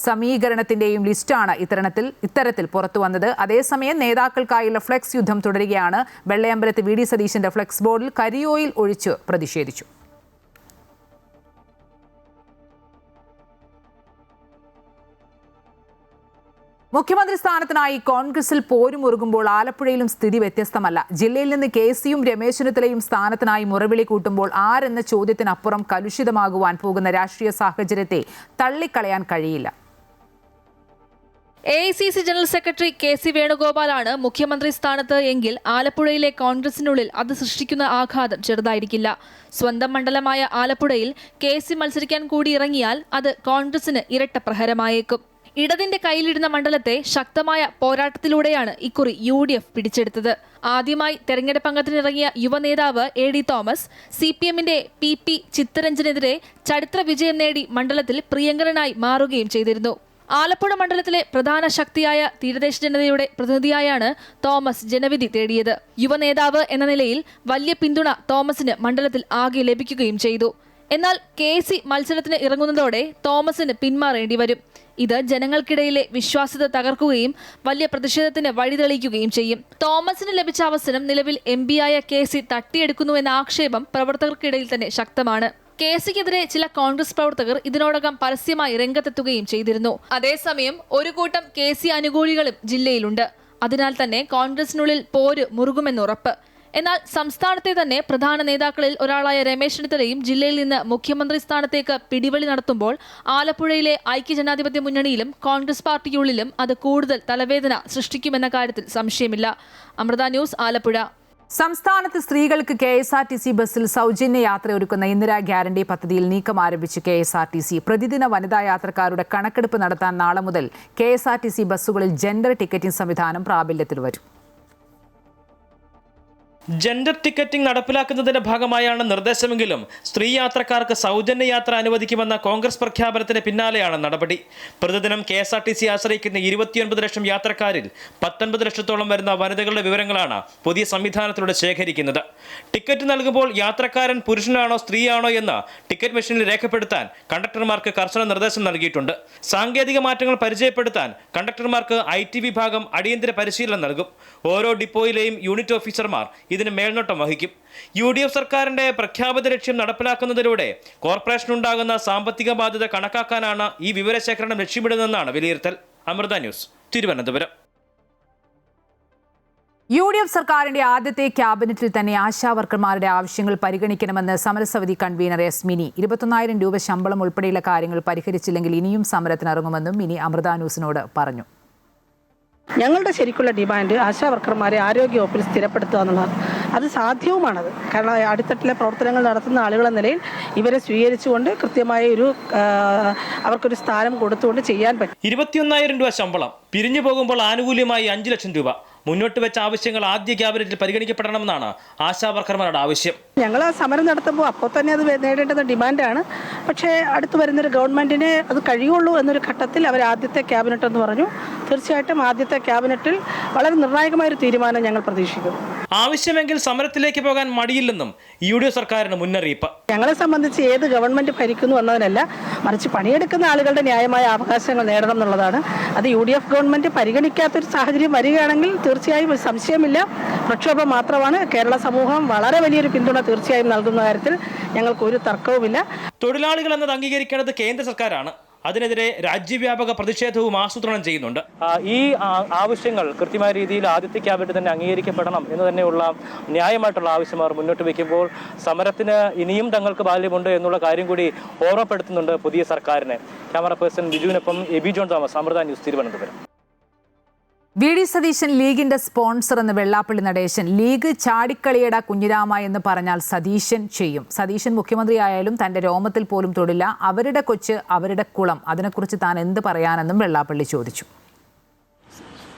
സമീകരണത്തിന്റെയും ലിസ്റ്റാണ് ഇത്തരത്തിൽ പുറത്തുവന്നത്. അതേസമയം നേതാക്കൾക്കായുള്ള ഫ്ലെക്സ് യുദ്ധം തുടരുകയാണ്. വെള്ളയമ്പലത്ത് VD സതീശന്റെ ഫ്ലെക്സ് ബോർഡിൽ കരിയോയിൽ ഒഴിച്ച് പ്രതിഷേധിച്ചു. മുഖ്യമന്ത്രി സ്ഥാനത്തിനായി കോൺഗ്രസിൽ പോരുമുറുകുമ്പോൾ ആലപ്പുഴയിലും സ്ഥിതി വ്യത്യസ്തമല്ല. ജില്ലയിൽ നിന്ന് KCയും രമേശ് ചെന്നിത്തലയും സ്ഥാനത്തിനായി മുറവിളി കൂട്ടുമ്പോൾ ആരെന്ന ചോദ്യത്തിനപ്പുറം കലുഷിതമാകുവാൻ പോകുന്ന രാഷ്ട്രീയ സാഹചര്യത്തെ തള്ളിക്കളയാൻ കഴിയില്ല. AICC ജനറൽ സെക്രട്ടറി KC വേണുഗോപാലാണ് മുഖ്യമന്ത്രി സ്ഥാനത്ത് എങ്കിൽ ആലപ്പുഴയിലെ കോൺഗ്രസിനുള്ളിൽ അത് സൃഷ്ടിക്കുന്ന ആഘാതം ചെറുതായിരിക്കില്ല. സ്വന്തം മണ്ഡലമായ ആലപ്പുഴയിൽ KC മത്സരിക്കാൻ കൂടി ഇറങ്ങിയാൽ അത് കോൺഗ്രസിന് ഇരട്ട പ്രഹരമായേക്കും. ഇടതിന്റെ കയ്യിലിരുന്ന മണ്ഡലത്തെ ശക്തമായ പോരാട്ടത്തിലൂടെയാണ് ഇക്കുറി UDF പിടിച്ചെടുത്തത്. ആദ്യമായി തെരഞ്ഞെടുപ്പ് അംഗത്തിനിറങ്ങിയ യുവനേതാവ് AD തോമസ് CPMന്റെ PP ചിത്തരഞ്ജനെതിരെ ചരിത്ര വിജയം നേടി മണ്ഡലത്തിൽ പ്രിയങ്കരനായി മാറുകയും ചെയ്തിരുന്നു. ആലപ്പുഴ മണ്ഡലത്തിലെ പ്രധാന ശക്തിയായ തീരദേശ ജനതയുടെ പ്രതിനിധിയായാണ് തോമസ് ജനവിധി തേടിയത്. യുവനേതാവ് എന്ന നിലയിൽ വലിയ പിന്തുണ തോമസിന് മണ്ഡലത്തിൽ ആകെ ലഭിക്കുകയും ചെയ്തു. എന്നാൽ KC മത്സരത്തിന് ഇറങ്ങുന്നതോടെ തോമസിന് പിന്മാറേണ്ടി വരും. ഇത് ജനങ്ങൾക്കിടയിലെ വിശ്വാസ്യത തകർക്കുകയും വലിയ പ്രതിഷേധത്തിന് വഴിതെളിക്കുകയും ചെയ്യും. തോമസിന് ലഭിച്ച അവസരം നിലവിൽ MP-ആയ KC തട്ടിയെടുക്കുന്നുവെന്ന ആക്ഷേപം പ്രവർത്തകർക്കിടയിൽ തന്നെ ശക്തമാണ്. KCക്കെതിരെ ചില കോൺഗ്രസ് പ്രവർത്തകർ ഇതിനോടകം പരസ്യമായി രംഗത്തെത്തുകയും ചെയ്തിരുന്നു. അതേസമയം ഒരു കൂട്ടം KC അനുകൂലികളും ജില്ലയിലുണ്ട്. അതിനാൽ തന്നെ കോൺഗ്രസിനുള്ളിൽ പോര് മുറുകുമെന്നുറപ്പ്. എന്നാൽ സംസ്ഥാനത്തെ തന്നെ പ്രധാന നേതാക്കളിൽ ഒരാളായ രമേശ് ചെന്നിത്തലയും ജില്ലയിൽ നിന്ന് മുഖ്യമന്ത്രി സ്ഥാനത്തേക്ക് പിടിവലി നടത്തുമ്പോൾ ആലപ്പുഴയിലെ ഐക്യജനാധിപത്യ മുന്നണിയിലും കോൺഗ്രസ് പാർട്ടിക്കുള്ളിലും അത് കൂടുതൽ തലവേദന സൃഷ്ടിക്കുമെന്ന കാര്യത്തിൽ സംശയമില്ല. അമൃത ന്യൂസ്, ആലപ്പുഴ. സംസ്ഥാനത്ത് സ്ത്രീകൾക്ക് KSRTC ബസ്സിൽ സൗജന്യ യാത്ര ഒരുക്കുന്ന ഇന്ദിരാ ഗ്യാരണ്ടി പദ്ധതിയിൽ നീക്കം ആരംഭിച്ചു KSRTC. പ്രതിദിന വനിതാ യാത്രക്കാരുടെ കണക്കെടുപ്പ് നടത്താൻ നാളെ മുതൽ KSRTC ബസ്സുകളിൽ ജെൻഡർ ടിക്കറ്റിംഗ് സംവിധാനം പ്രാബല്യത്തിൽ വരും. ജെൻഡർ ടിക്കറ്റിംഗ് നടപ്പിലാക്കുന്നതിന്റെ ഭാഗമായാണ് നിർദ്ദേശമെങ്കിലും സ്ത്രീ യാത്രക്കാർക്ക് സൗജന്യ യാത്ര അനുവദിക്കുമെന്ന കോൺഗ്രസ് പ്രഖ്യാപനത്തിന് പിന്നാലെയാണ് നടപടി. പ്രതിദിനം KSRTC ആശ്രയിക്കുന്ന 29 ലക്ഷം യാത്രക്കാരിൽ 19 ലക്ഷത്തോളം വരുന്ന വനിതകളുടെ വിവരങ്ങളാണ് പുതിയ സംവിധാനത്തിലൂടെ ശേഖരിക്കുന്നത്. ടിക്കറ്റ് നൽകുമ്പോൾ യാത്രക്കാരൻ പുരുഷനാണോ സ്ത്രീയാണോ എന്ന് ടിക്കറ്റ് മെഷീനിൽ രേഖപ്പെടുത്താൻ കണ്ടക്ടർമാർക്ക് കർശന നിർദ്ദേശം നൽകിയിട്ടുണ്ട്. സാങ്കേതിക മാറ്റങ്ങൾ പരിചയപ്പെടുത്താൻ കണ്ടക്ടർമാർക്ക് IT വിഭാഗം അടിയന്തര പരിശീലനം നൽകും. ഓരോ ഡിപ്പോയിലെയും യൂണിറ്റ് ഓഫീസർമാർ ഇതിന് മേൽനോട്ടം വഹിക്കും. UDF സർക്കാരിന്റെ പ്രഖ്യാപിത ലക്ഷ്യം നടപ്പിലാക്കുന്നതിലൂടെ കോർപ്പറേഷനുണ്ടാകുന്ന സാമ്പത്തിക ബാധ്യത കണക്കാക്കാനാണ് ഈ വിവരശേഖരണം ലക്ഷ്യമിടുന്നതെന്നാണ് വിലയിരുത്തൽ. അമൃത ന്യൂസ്, തിരുവനന്തപുരം. UDF സർക്കാരിന്റെ ആദ്യത്തെ ക്യാബിനറ്റിൽ തന്നെ ആശാവർക്കർമാരുടെ ആവശ്യങ്ങൾ പരിഗണിക്കണമെന്ന് സമരസമിതി കൺവീനർ S. മിനി. 21,000 രൂപ ശമ്പളം ഉൾപ്പെടെയുള്ള കാര്യങ്ങൾ പരിഹരിച്ചില്ലെങ്കിൽ ഇനിയും സമരത്തിനിറങ്ങുമെന്നും മിനി അമൃത ന്യൂസിനോട് പറഞ്ഞു. ഞങ്ങളുടെ ശരിക്കുള്ള ഡിമാൻഡ് ആശാവർക്കർമാരെ ആരോഗ്യവകുപ്പിൽ സ്ഥിരപ്പെടുത്തുക എന്നുള്ളതാണ്. അത് സാധ്യവുമാണത്. കാരണം അടിത്തട്ടിലെ പ്രവർത്തനങ്ങൾ നടത്തുന്ന ആളുകളെന്ന നിലയിൽ ഇവരെ സ്വീകരിച്ചുകൊണ്ട് കൃത്യമായ അവർക്കൊരു സ്ഥാനം കൊടുത്തുകൊണ്ട് ചെയ്യാൻ പറ്റും. 21,000 രൂപ ശമ്പളം, പിരിഞ്ഞു പോകുമ്പോൾ ആനുകൂല്യമായി 5 ലക്ഷം രൂപ. മുന്നോട്ട് വെച്ച ആവശ്യങ്ങൾ ആദ്യ ക്യാബിനറ്റിൽ പരിഗണിക്കപ്പെടണമെന്നാണ് ആശാവർക്കർമാരുടെ ആവശ്യം. ഞങ്ങൾ ആ സമരം നടത്തുമ്പോൾ അപ്പോൾ തന്നെ അത് നേടേണ്ടുന്ന ഡിമാൻഡാണ്. പക്ഷേ അടുത്ത് വരുന്നൊരു ഗവൺമെന്റിനെ അത് കഴിയുള്ളൂ എന്നൊരു ഘട്ടത്തിൽ അവർ ആദ്യത്തെ ക്യാബിനറ്റ് എന്ന് പറഞ്ഞു. തീർച്ചയായിട്ടും ആദ്യത്തെ ക്യാബിനറ്റിൽ വളരെ നിർണായകമായൊരു തീരുമാനം ഞങ്ങൾ പ്രതീക്ഷിക്കുന്നു. ആവശ്യമെങ്കിൽ സമരത്തിലേക്ക് പോകാൻ മടിയില്ലെന്നും UDF സർക്കാരിന് മുന്നറിയിപ്പ്. ഞങ്ങളെ സംബന്ധിച്ച് ഏത് ഗവൺമെന്റ് ഭരിക്കുന്നു എന്നതിനല്ല, മറിച്ച് പണിയെടുക്കുന്ന ആളുകളുടെ ന്യായമായ അവകാശങ്ങൾ നേടണം എന്നുള്ളതാണ്. അത് UDF ഗവൺമെന്റ് പരിഗണിക്കാത്തൊരു സാഹചര്യം വരികയാണെങ്കിൽ തീർച്ചയായും സംശയമില്ല, പ്രക്ഷോഭം മാത്രമാണ്. കേരള സമൂഹം വളരെ വലിയൊരു പിന്തുണ തീർച്ചയായും നൽകുന്ന കാര്യത്തിൽ ഞങ്ങൾക്ക് ഒരു തർക്കവുമില്ല. തൊഴിലാളികൾ എന്നത് അംഗീകരിക്കേണ്ടത് കേന്ദ്ര സർക്കാരാണ്. അതിനെതിരെ രാജ്യവ്യാപക പ്രതിഷേധവും ആസൂത്രണം ചെയ്യുന്നുണ്ട്. ഈ ആവശ്യങ്ങൾ കൃത്യമായ രീതിയിൽ ആദ്യത്തെ ക്യാബിനറ്റ് തന്നെ അംഗീകരിക്കപ്പെടണം എന്ന് തന്നെയുള്ള ന്യായമായിട്ടുള്ള ആവശ്യം അവർ മുന്നോട്ട് വയ്ക്കുമ്പോൾ സമരത്തിന് ഇനിയും തങ്ങൾക്ക് ബാല്യമുണ്ട് എന്നുള്ള കാര്യം കൂടി ഓർമ്മപ്പെടുത്തുന്നുണ്ട് പുതിയ സർക്കാരിനെ. ക്യാമറ പേഴ്സൺ ബിജുവിനൊപ്പം Aby John Thomas, Amrita news, Thiruvananthapuram. V D Satheesan ലീഗിന്റെ സ്പോൺസർ എന്ന് വെള്ളാപ്പള്ളി നടേശൻ. ലീഗ് ചാടിക്കളിയട കുഞ്ഞിരാമ എന്ന് പറഞ്ഞാൽ സതീശൻ ചെയ്യും. സതീശൻ മുഖ്യമന്ത്രിയായാലും തന്റെ രോമത്തിൽ പോലും തൊടില്ല. അവരുടെ കൊച്ച്, അവരുടെ കുളം, അതിനെക്കുറിച്ച് താൻ എന്ത് പറയാനെന്നും വെള്ളാപ്പള്ളി ചോദിച്ചു.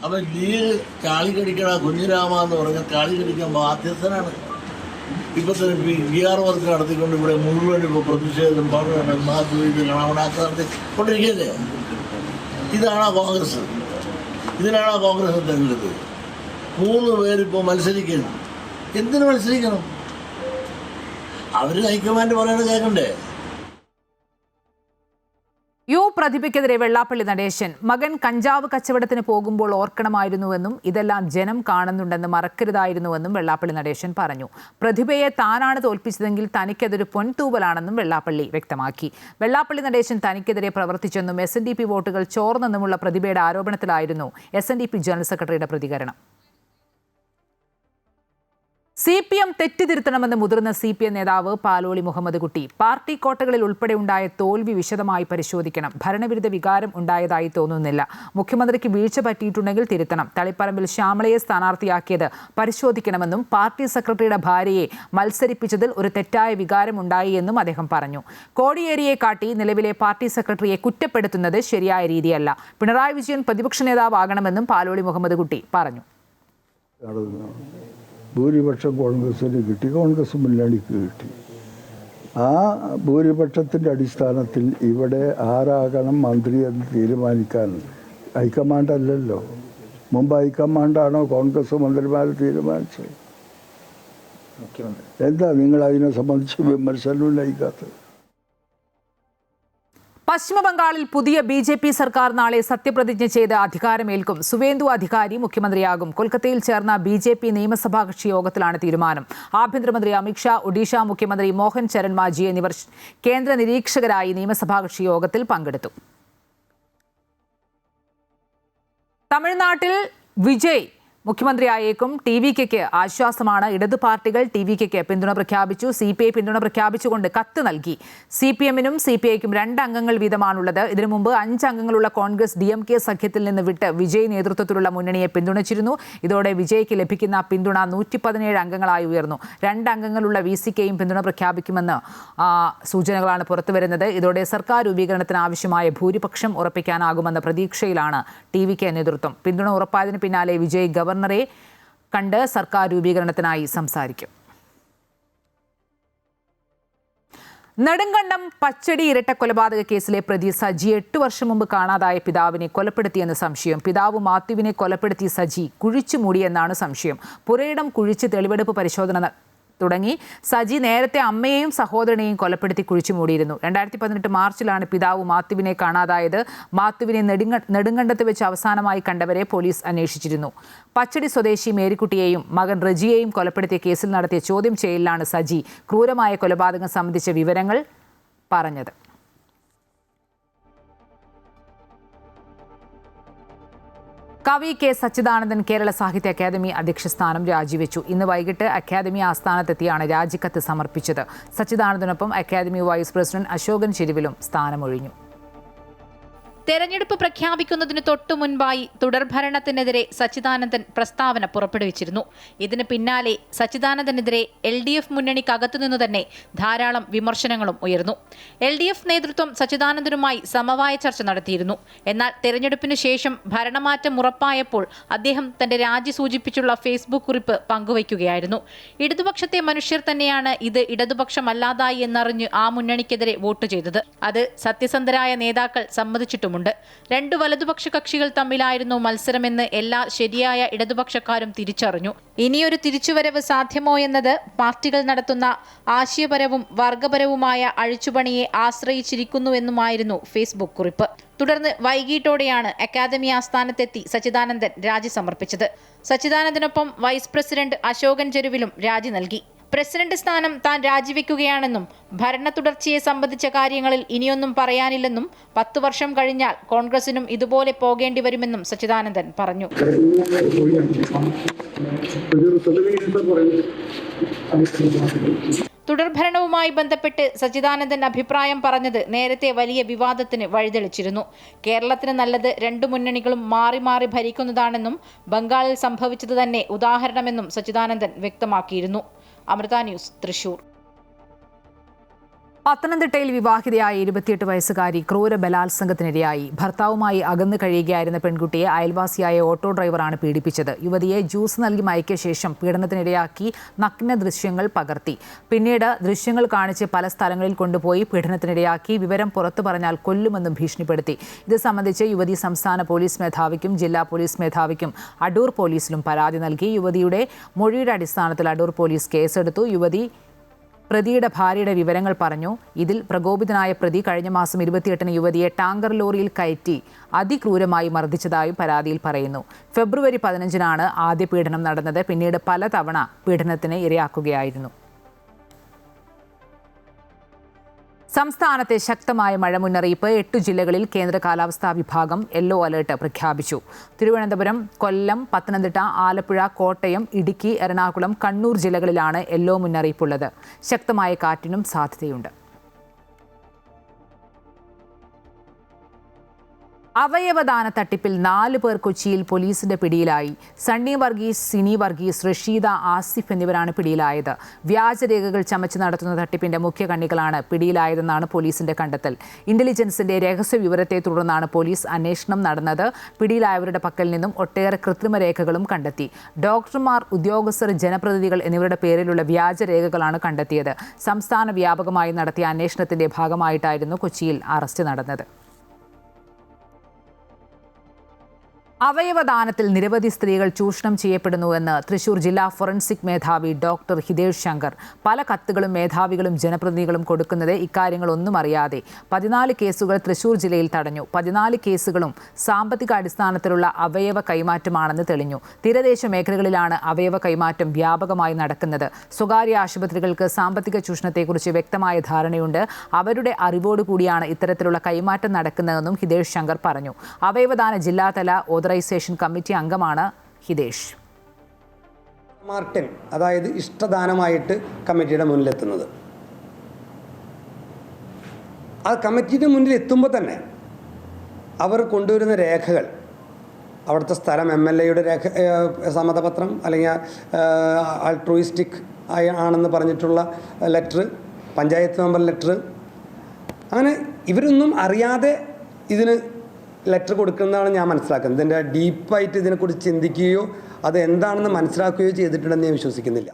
അപ്പം ലീഗ് ചാളിക്കടിക്കട കുഞ്ഞിരാമ എന്ന് പറഞ്ഞാൽ ചാളിക്കടിക്കാൻ ബാധ്യസ്ഥനാണ്. ഇപ്പൊ തന്നെ ബിആർ വർക്ക് നടത്തിക്കൊണ്ട് ഇവിടെ മുഴുവൻ ഇപ്പോൾ പ്രതിഷേധം കണവണാക്ക നടത്തിക്കൊണ്ടിരിക്കുകയല്ലേ. ഇതാണോ കോൺഗ്രസ്? ഇതിനാണോ കോൺഗ്രസ് തെരഞ്ഞെടുത്തത്? 3 പേരിപ്പോൾ മത്സരിക്കുന്നു. എന്തിനു മത്സരിക്കണം? അവർ ഹൈക്കമാൻഡ് പറയുന്നത് കേൾക്കണ്ടേ? പ്രതിഭയ്ക്കെതിരെ വെള്ളാപ്പള്ളി നടേശൻ. മകൻ കഞ്ചാവ് കച്ചവടത്തിന് പോകുമ്പോൾ ഓർക്കണമായിരുന്നുവെന്നും ഇതെല്ലാം ജനം കാണുന്നുണ്ടെന്ന് മറക്കരുതായിരുന്നുവെന്നും വെള്ളാപ്പള്ളി നടേശൻ പറഞ്ഞു. പ്രതിഭയെ താനാണ് തോൽപ്പിച്ചതെങ്കിൽ തനിക്കതൊരു പൊൻതൂവലാണെന്നും വെള്ളാപ്പള്ളി വ്യക്തമാക്കി. വെള്ളാപ്പള്ളി നടേശൻ തനിക്കെതിരെ പ്രവർത്തിച്ചെന്നും SNDP വോട്ടുകൾ ചോർന്നെന്നുമുള്ള പ്രതിഭയുടെ ആരോപണത്തിലായിരുന്നു SNDP ജനറൽ സെക്രട്ടറിയുടെ പ്രതികരണം. CPM തെറ്റിതിരുത്തണമെന്ന് മുതിർന്ന CPM നേതാവ് പാലോളി മുഹമ്മദ് കുട്ടി. പാർട്ടി കോട്ടകളിൽ ഉൾപ്പെടെ ഉണ്ടായ തോൽവി വിശദമായി പരിശോധിക്കണം. ഭരണവിരുദ്ധ വികാരം ഉണ്ടായതായി തോന്നുന്നില്ല. മുഖ്യമന്ത്രിക്ക് വീഴ്ച പറ്റിയിട്ടുണ്ടെങ്കിൽ തിരുത്തണം. തളിപ്പറമ്പിൽ ശ്യാമളയെ സ്ഥാനാർത്ഥിയാക്കിയത് പരിശോധിക്കണമെന്നും പാർട്ടി സെക്രട്ടറിയുടെ ഭാര്യയെ മത്സരിപ്പിച്ചതിൽ ഒരു തെറ്റായ വികാരം ഉണ്ടായി എന്നും അദ്ദേഹം പറഞ്ഞു. കോടിയേരിയെ കാട്ടി നിലവിലെ പാർട്ടി സെക്രട്ടറിയെ കുറ്റപ്പെടുത്തുന്നത് ശരിയായ രീതിയല്ല. പിണറായി വിജയൻ പ്രതിപക്ഷ നേതാവാകണമെന്നും പാലോളി മുഹമ്മദ് കുട്ടി പറഞ്ഞു. ഭൂരിപക്ഷം കോൺഗ്രസിന് കിട്ടി, കോൺഗ്രസ് മുന്നണിക്ക് കിട്ടി. ആ ഭൂരിപക്ഷത്തിൻ്റെ അടിസ്ഥാനത്തിൽ ഇവിടെ ആരാകണം മന്ത്രി എന്ന് തീരുമാനിക്കാൻ ഹൈക്കമാൻഡ് അല്ലല്ലോ. മുമ്പ് ഹൈക്കമാൻഡാണോ കോൺഗ്രസ് മന്ത്രിമാരെ തീരുമാനിച്ചത്? എന്താ നിങ്ങൾ അതിനെ സംബന്ധിച്ച് വിമർശനം ഉന്നയിക്കാത്തത്? പശ്ചിമ ബംഗാളിൽ പുതിയ BJP സർക്കാർ നാളെ സത്യപ്രതിജ്ഞ ചെയ്ത് അധികാരമേൽക്കും. സുവേന്ദു അധികാരി മുഖ്യമന്ത്രിയാകും. കൊൽക്കത്തയിൽ ചേർന്ന BJP നിയമസഭാ കക്ഷി യോഗത്തിലാണ് തീരുമാനം. ആഭ്യന്തരമന്ത്രി അമിത്ഷാ, ഒഡീഷ മുഖ്യമന്ത്രി മോഹൻ ചരൺ മാജി എന്നിവർ കേന്ദ്ര നിരീക്ഷകരായി നിയമസഭാ കക്ഷി യോഗത്തിൽ പങ്കെടുത്തു. തമിഴ്നാട്ടിൽ വിജയ് മുഖ്യമന്ത്രിയായേക്കും. TVKയ്ക്ക് ആശ്വാസമാണ്. ഇടതു പാർട്ടികൾ TVKയ്ക്ക് പിന്തുണ പ്രഖ്യാപിച്ചു. CPI പിന്തുണ പ്രഖ്യാപിച്ചുകൊണ്ട് കത്ത് നൽകി. CPM-നും CPIക്കും 2 അംഗങ്ങൾ വീതമാണുള്ളത്. ഇതിനു മുമ്പ് 5 അംഗങ്ങളുള്ള കോൺഗ്രസ് DMK സഖ്യത്തിൽ നിന്ന് വിട്ട് വിജയ് നേതൃത്വത്തിലുള്ള മുന്നണിയെ പിന്തുണച്ചിരുന്നു. ഇതോടെ വിജയ്ക്ക് ലഭിക്കുന്ന പിന്തുണ 117 അംഗങ്ങളായി ഉയർന്നു. 2 അംഗങ്ങളുള്ള VCKയും പിന്തുണ പ്രഖ്യാപിക്കുമെന്ന് സൂചനകളാണ് പുറത്തുവരുന്നത്. ഇതോടെ സർക്കാർ രൂപീകരണത്തിന് ആവശ്യമായ ഭൂരിപക്ഷം ഉറപ്പിക്കാനാകുമെന്ന പ്രതീക്ഷയിലാണ് TVK നേതൃത്വം. പിന്തുണ ഉറപ്പായതിന് പിന്നാലെ വിജയ് ഗവർണറെ കണ്ട് സർക്കാർ രൂപീകരണത്തിനായി സംസാരിക്കും. നെടുങ്കണ്ടം പച്ചടി ഇരട്ട കൊലപാതക കേസിലെ പ്രതി സജി 8 വർഷം മുമ്പ് കാണാതായ പിതാവിനെ കൊലപ്പെടുത്തിയെന്ന് സംശയം. പിതാവ് മാത്യുവിനെ കൊലപ്പെടുത്തി സജി കുഴിച്ചു മൂടിയെന്നാണ് സംശയം. പുരയിടം കുഴിച്ച് തെളിവെടുപ്പ് പരിശോധന തുടങ്ങി. സജി നേരത്തെ അമ്മയെയും സഹോദരനെയും കൊലപ്പെടുത്തി കുഴിച്ചു മൂടിയിരുന്നു. 2018 മാർച്ചിലാണ് പിതാവ് മാത്യുവിനെ കാണാതായത്. മാത്യുവിനെ നെടുങ്കണ്ടത്ത് വെച്ച് അവസാനമായി കണ്ടവരെ പോലീസ് അന്വേഷിച്ചിരുന്നു. പച്ചടി സ്വദേശി മേരിക്കുട്ടിയെയും മകൻ റജിയെയും കൊലപ്പെടുത്തിയ കേസിൽ നടത്തിയ ചോദ്യം ചെയ്യലിലാണ് സജി ക്രൂരമായ കൊലപാതകം സംബന്ധിച്ച വിവരങ്ങൾ പറഞ്ഞത്. കവി K. സച്ചിദാനന്ദൻ കേരള സാഹിത്യ അക്കാദമി അധ്യക്ഷ സ്ഥാനം രാജിവെച്ചു. ഇന്ന് വൈകിട്ട് അക്കാദമി ആസ്ഥാനത്തെത്തിയാണ് രാജിക്കത്ത് സമർപ്പിച്ചത്. സച്ചിദാനന്ദനൊപ്പം അക്കാദമി വൈസ് പ്രസിഡന്റ് അശോകൻ ചെരുവിലും സ്ഥാനമൊഴിഞ്ഞു. തെരഞ്ഞെടുപ്പ് പ്രഖ്യാപിക്കുന്നതിന് തൊട്ടു മുൻപായി തുടർഭരണത്തിനെതിരെ സച്ചിദാനന്ദൻ പ്രസ്താവന പുറപ്പെടുവിച്ചിരുന്നു. ഇതിന് പിന്നാലെ സച്ചിദാനന്ദനെതിരെ LDF മുന്നണിക്കകത്തുനിന്നു തന്നെ ധാരാളം വിമർശനങ്ങളും ഉയർന്നു. LDF നേതൃത്വം സച്ചിദാനന്ദനുമായി സമവായ ചർച്ച നടത്തിയിരുന്നു. എന്നാൽ തെരഞ്ഞെടുപ്പിന് ശേഷം ഭരണമാറ്റം ഉറപ്പായപ്പോൾ അദ്ദേഹം തന്റെ രാജി സൂചിപ്പിച്ചുള്ള ഫേസ്ബുക്ക് കുറിപ്പ് പങ്കുവയ്ക്കുകയായിരുന്നു. ഇടതുപക്ഷത്തെ മനുഷ്യർ തന്നെയാണ് ഇത് ഇടതുപക്ഷമല്ലാതായി എന്നറിഞ്ഞ് ആ മുന്നണിക്കെതിരെ വോട്ട് ചെയ്തത്. അത് സത്യസന്ധരായ നേതാക്കൾ സമ്മതിച്ചിട്ടുമുണ്ട്. 2 വലതുപക്ഷ കക്ഷികൾ തമ്മിലായിരുന്നു മത്സരമെന്ന് എല്ലാ ശരിയായ ഇടതുപക്ഷക്കാരും തിരിച്ചറിഞ്ഞു. ഇനിയൊരു തിരിച്ചുവരവ് സാധ്യമോ എന്നത് പാർട്ടികൾ നടത്തുന്ന ആശയപരവും വർഗപരവുമായ അഴിച്ചുപണിയെ ആശ്രയിച്ചിരിക്കുന്നുവെന്നുമായിരുന്നു ഫേസ്ബുക്ക് കുറിപ്പ്. തുടർന്ന് വൈകിട്ടോടെയാണ് അക്കാദമി ആസ്ഥാനത്തെത്തി സച്ചിദാനന്ദൻ രാജി സമർപ്പിച്ചത്. സച്ചിദാനന്ദനൊപ്പം വൈസ് പ്രസിഡന്റ് അശോകൻ ചെരുവിലും രാജി നൽകി. പ്രസിഡന്റ് സ്ഥാനം താൻ രാജിവെക്കുകയാണെന്നും ഭരണ തുടർച്ചയെ സംബന്ധിച്ച കാര്യങ്ങളിൽ ഇനിയൊന്നും പറയാനില്ലെന്നും 10 വർഷം കഴിഞ്ഞാൽ കോൺഗ്രസിനും ഇതുപോലെ പോകേണ്ടി വരുമെന്നും സച്ചിദാനന്ദൻ പറഞ്ഞു. തുടർഭരണവുമായി ബന്ധപ്പെട്ട് സച്ചിദാനന്ദൻ അഭിപ്രായം പറഞ്ഞത് നേരത്തെ വലിയ വിവാദത്തിന് വഴിതെളിച്ചിരുന്നു. കേരളത്തിന് നല്ലത് രണ്ടു മുന്നണികളും മാറി മാറി ഭരിക്കുന്നതാണെന്നും ബംഗാളിൽ സംഭവിച്ചത് തന്നെ ഉദാഹരണമെന്നും സച്ചിദാനന്ദൻ വ്യക്തമാക്കിയിരുന്നു. അമൃത ന്യൂസ്, തൃശൂർ. പത്തനംതിട്ടയിൽ വിവാഹിതയായ 28 വയസ്സുകാരി ക്രൂര ബലാത്സംഗത്തിനിരയായി. ഭർത്താവുമായി അകന്നു കഴിയുകയായിരുന്ന പെൺകുട്ടിയെ അയൽവാസിയായ ഓട്ടോ ഡ്രൈവറാണ് പീഡിപ്പിച്ചത്. യുവതിയെ ജ്യൂസ് നൽകി മയക്കിയ ശേഷം പീഡനത്തിനിരയാക്കി നഗ്ന ദൃശ്യങ്ങൾ പകർത്തി. പിന്നീട് ദൃശ്യങ്ങൾ കാണിച്ച് പല സ്ഥലങ്ങളിൽ കൊണ്ടുപോയി പീഡനത്തിനിരയാക്കി. വിവരം പുറത്തു പറഞ്ഞാൽ കൊല്ലുമെന്നും ഭീഷണിപ്പെടുത്തി. ഇത് സംബന്ധിച്ച് യുവതി സംസ്ഥാന പോലീസ് മേധാവിക്കും ജില്ലാ പോലീസ് മേധാവിക്കും അടൂർ പോലീസിലും പരാതി നൽകി. യുവതിയുടെ മൊഴിയുടെ അടിസ്ഥാനത്തിൽ അടൂർ പോലീസ് കേസെടുത്തു. യുവതി പ്രതിയുടെ ഭാര്യയുടെ വിവരങ്ങൾ പറഞ്ഞു. ഇതിൽ പ്രകോപിതനായ പ്രതി കഴിഞ്ഞ മാസം 28-ന് യുവതിയെ ടാങ്കർ ലോറിയിൽ കയറ്റി അതിക്രൂരമായി മർദ്ദിച്ചതായും പരാതിയിൽ പറയുന്നു. ഫെബ്രുവരി 15-നാണ് ആദ്യ പീഡനം നടന്നത്. പിന്നീട് പലതവണ പീഡനത്തിന് ഇരയാക്കുകയായിരുന്നു. സംസ്ഥാനത്തെ ശക്തമായ മഴ മുന്നറിയിപ്പ്. 8 ജില്ലകളിൽ കേന്ദ്ര കാലാവസ്ഥാ വിഭാഗം യെല്ലോ അലർട്ട് പ്രഖ്യാപിച്ചു. തിരുവനന്തപുരം, കൊല്ലം, പത്തനംതിട്ട, ആലപ്പുഴ, കോട്ടയം, ഇടുക്കി, എറണാകുളം, കണ്ണൂർ ജില്ലകളിലാണ് യെല്ലോ മുന്നറിയിപ്പുള്ളത്. ശക്തമായ കാറ്റിനും സാധ്യതയുണ്ട്. അവയവദാന തട്ടിപ്പിൽ 4 പേർ കൊച്ചിയിൽ പോലീസിന്റെ പിടിയിലായി. സണ്ണി വർഗീസ്, സിനി വർഗീസ്, റഷീദ, ആസിഫ് എന്നിവരാണ് പിടിയിലായത്. വ്യാജരേഖകൾ ചമച്ച് നടത്തുന്ന തട്ടിപ്പിന്റെ മുഖ്യ കണ്ണികളാണ് പിടിയിലായതെന്നാണ് പോലീസിന്റെ കണ്ടെത്തൽ. ഇന്റലിജൻസിന്റെ രഹസ്യ വിവരത്തെ തുടർന്നാണ് പോലീസ് അന്വേഷണം നടന്നത്. പിടിയിലായവരുടെ പക്കൽ നിന്നും ഒട്ടേറെ കൃത്രിമ രേഖകളും കണ്ടെത്തി. ഡോക്ടർമാർ, ഉദ്യോഗസ്ഥർ, ജനപ്രതിനിധികൾ എന്നിവരുടെ പേരിലുള്ള വ്യാജരേഖകളാണ് കണ്ടെത്തിയത്. സംസ്ഥാന വ്യാപകമായി നടത്തിയ അന്വേഷണത്തിന്റെ ഭാഗമായിട്ടായിരുന്നു കൊച്ചിയിൽ അറസ്റ്റ് നടന്നത്. അവയവദാനത്തിൽ നിരവധി സ്ത്രീകൾ ചൂഷണം ചെയ്യപ്പെടുന്നുവെന്ന് തൃശൂർ ജില്ലാ ഫോറൻസിക് മേധാവി ഡോക്ടർ ഹിതേഷ് ശങ്കർ. പല കത്തുകളും മേധാവികളും ജനപ്രതിനിധികളും കൊടുക്കുന്നത് ഇക്കാര്യങ്ങളൊന്നും അറിയാതെ. 14 കേസുകൾ തൃശൂർ ജില്ലയിൽ തടഞ്ഞു. 14 കേസുകളും സാമ്പത്തിക അടിസ്ഥാനത്തിലുള്ള അവയവ കൈമാറ്റമാണെന്ന് തെളിഞ്ഞു. തീരദേശ മേഖലകളിലാണ് അവയവ കൈമാറ്റം വ്യാപകമായി നടക്കുന്നത്. സ്വകാര്യ ആശുപത്രികൾക്ക് സാമ്പത്തിക ചൂഷണത്തെക്കുറിച്ച് വ്യക്തമായ ധാരണയുണ്ട്. അവരുടെ അറിവോടുകൂടിയാണ് ഇത്തരത്തിലുള്ള കൈമാറ്റം നടക്കുന്നതെന്നും ഹിതേഷ് ശങ്കർ പറഞ്ഞു. അവയവദാന ജില്ലാതല ഓതറൈസേഷൻ കമ്മിറ്റി അംഗമാണ് ഹിതേഷ്. മാർട്ടിൻ, അതായത് ഇഷ്ടദാനമായിട്ട് കമ്മിറ്റിയുടെ മുന്നിലെത്തുന്നത്. ആ കമ്മിറ്റിയുടെ മുന്നിൽ എത്തുമ്പോൾ തന്നെ അവർ കൊണ്ടുവരുന്ന രേഖകൾ, അവിടുത്തെ സ്ഥലം, MLAയുടെ രേഖ, സമ്മതപത്രം, അല്ലെങ്കിൽ ആൾട്രൂയിസ്റ്റിക് ആണെന്ന് പറഞ്ഞിട്ടുള്ള ലെറ്റർ, പഞ്ചായത്ത് മെമ്പർ ലെറ്റർ, അങ്ങനെ ഇവരൊന്നും അറിയാതെ ഇതിന് ലെറ്റർ കൊടുക്കുന്നതാണ് ഞാൻ മനസ്സിലാക്കുന്നത്. ഇതിൻ്റെ ഡീപ്പായിട്ട് ഇതിനെക്കുറിച്ച് ചിന്തിക്കുകയോ അത് എന്താണെന്ന് മനസ്സിലാക്കുകയോ ചെയ്തിട്ടുണ്ടെന്ന് ഞാൻ വിശ്വസിക്കുന്നില്ല.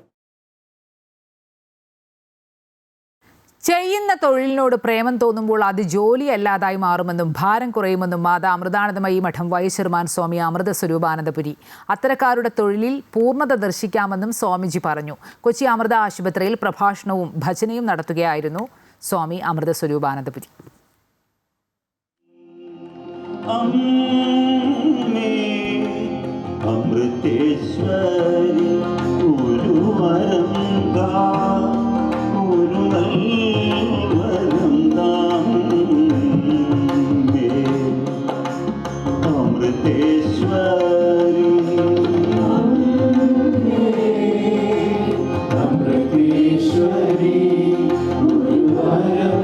ചെയ്യുന്ന തൊഴിലിനോട് പ്രേമം തോന്നുമ്പോൾ അത് ജോലിയല്ലാതായി മാറുമെന്നും ഭാരം കുറയുമെന്നും മാതാ അമൃതാനന്ദമയി മഠം വൈസ് ചെയർമാൻ സ്വാമി അമൃത സ്വരൂപാനന്ദപുരി. അത്തരക്കാരുടെ തൊഴിലിൽ പൂർണ്ണത ദർശിക്കാമെന്നും സ്വാമിജി പറഞ്ഞു. കൊച്ചി അമൃത ആശുപത്രിയിൽ പ്രഭാഷണവും ഭജനയും നടത്തുകയായിരുന്നു സ്വാമി അമൃത സ്വരൂപാനന്ദപുരി. അമൃതേശ്വരി ഒരു വരം അമൃതേശ്വരി അമൃതേശ്വരി ഒരു വരം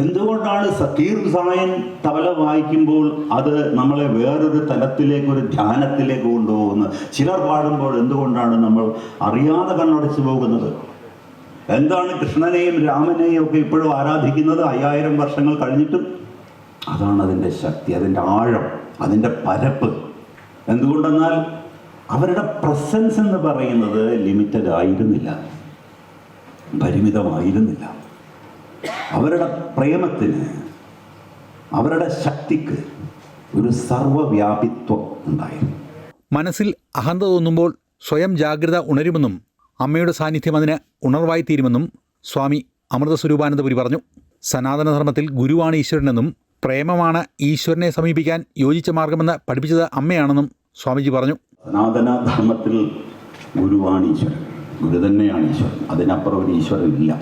എന്തുകൊണ്ടാണ് സക്കീർ ഹുസൈൻ തബല വായിക്കുമ്പോൾ അത് നമ്മളെ വേറൊരു തലത്തിലേക്ക്, ഒരു ധ്യാനത്തിലേക്ക് കൊണ്ടുപോകുന്നത്? ചിലർ പാടുമ്പോൾ എന്തുകൊണ്ടാണ് നമ്മൾ അറിയാതെ കണ്ണടച്ചു പോകുന്നത്? എന്താണ് കൃഷ്ണനെയും രാമനെയും ഒക്കെ ഇപ്പോഴും ആരാധിക്കുന്നത് 5000 വർഷങ്ങൾ കഴിഞ്ഞിട്ടും? അതാണ് അതിൻ്റെ ശക്തി, അതിൻ്റെ ആഴം, അതിൻ്റെ പരപ്പ്. എന്തുകൊണ്ടെന്നാൽ അവരുടെ പ്രസൻസ് എന്ന് പറയുന്നത് ലിമിറ്റഡ് ആയിരുന്നില്ല, പരിമിതമായിരുന്നില്ല. അവരുടെ പ്രേമത്തിന്, അവരുടെ ശക്തിക്ക് ഒരു സർവ്വവ്യാപിത്വം ഉണ്ടായിരുന്നു. മനസ്സിൽ അഹന്ത തോന്നുമ്പോൾ സ്വയം ജാഗ്രത ഉണരുമെന്നും അമ്മയുടെ സാന്നിധ്യം അതിന് ഉണർവായി തീരുമെന്നും സ്വാമി അമൃത സ്വരൂപാനന്ദപുരി പറഞ്ഞു. സനാതനധർമ്മത്തിൽ ഗുരുവാണ് ഈശ്വരനെന്നും പ്രേമമാണ് ഈശ്വരനെ സമീപിക്കാൻ യോജിച്ച മാർഗമെന്ന് പഠിപ്പിച്ചത് അമ്മയാണെന്നും സ്വാമിജി പറഞ്ഞു. സനാതനധർമ്മത്തിൽ ഗുരുവാണ് ഈശ്വരൻ, ഗുരു തന്നെയാണ് ഈശ്വരൻ, അതിനപ്പുറം ഒരു ഈശ്വരൻ ഇല്ല.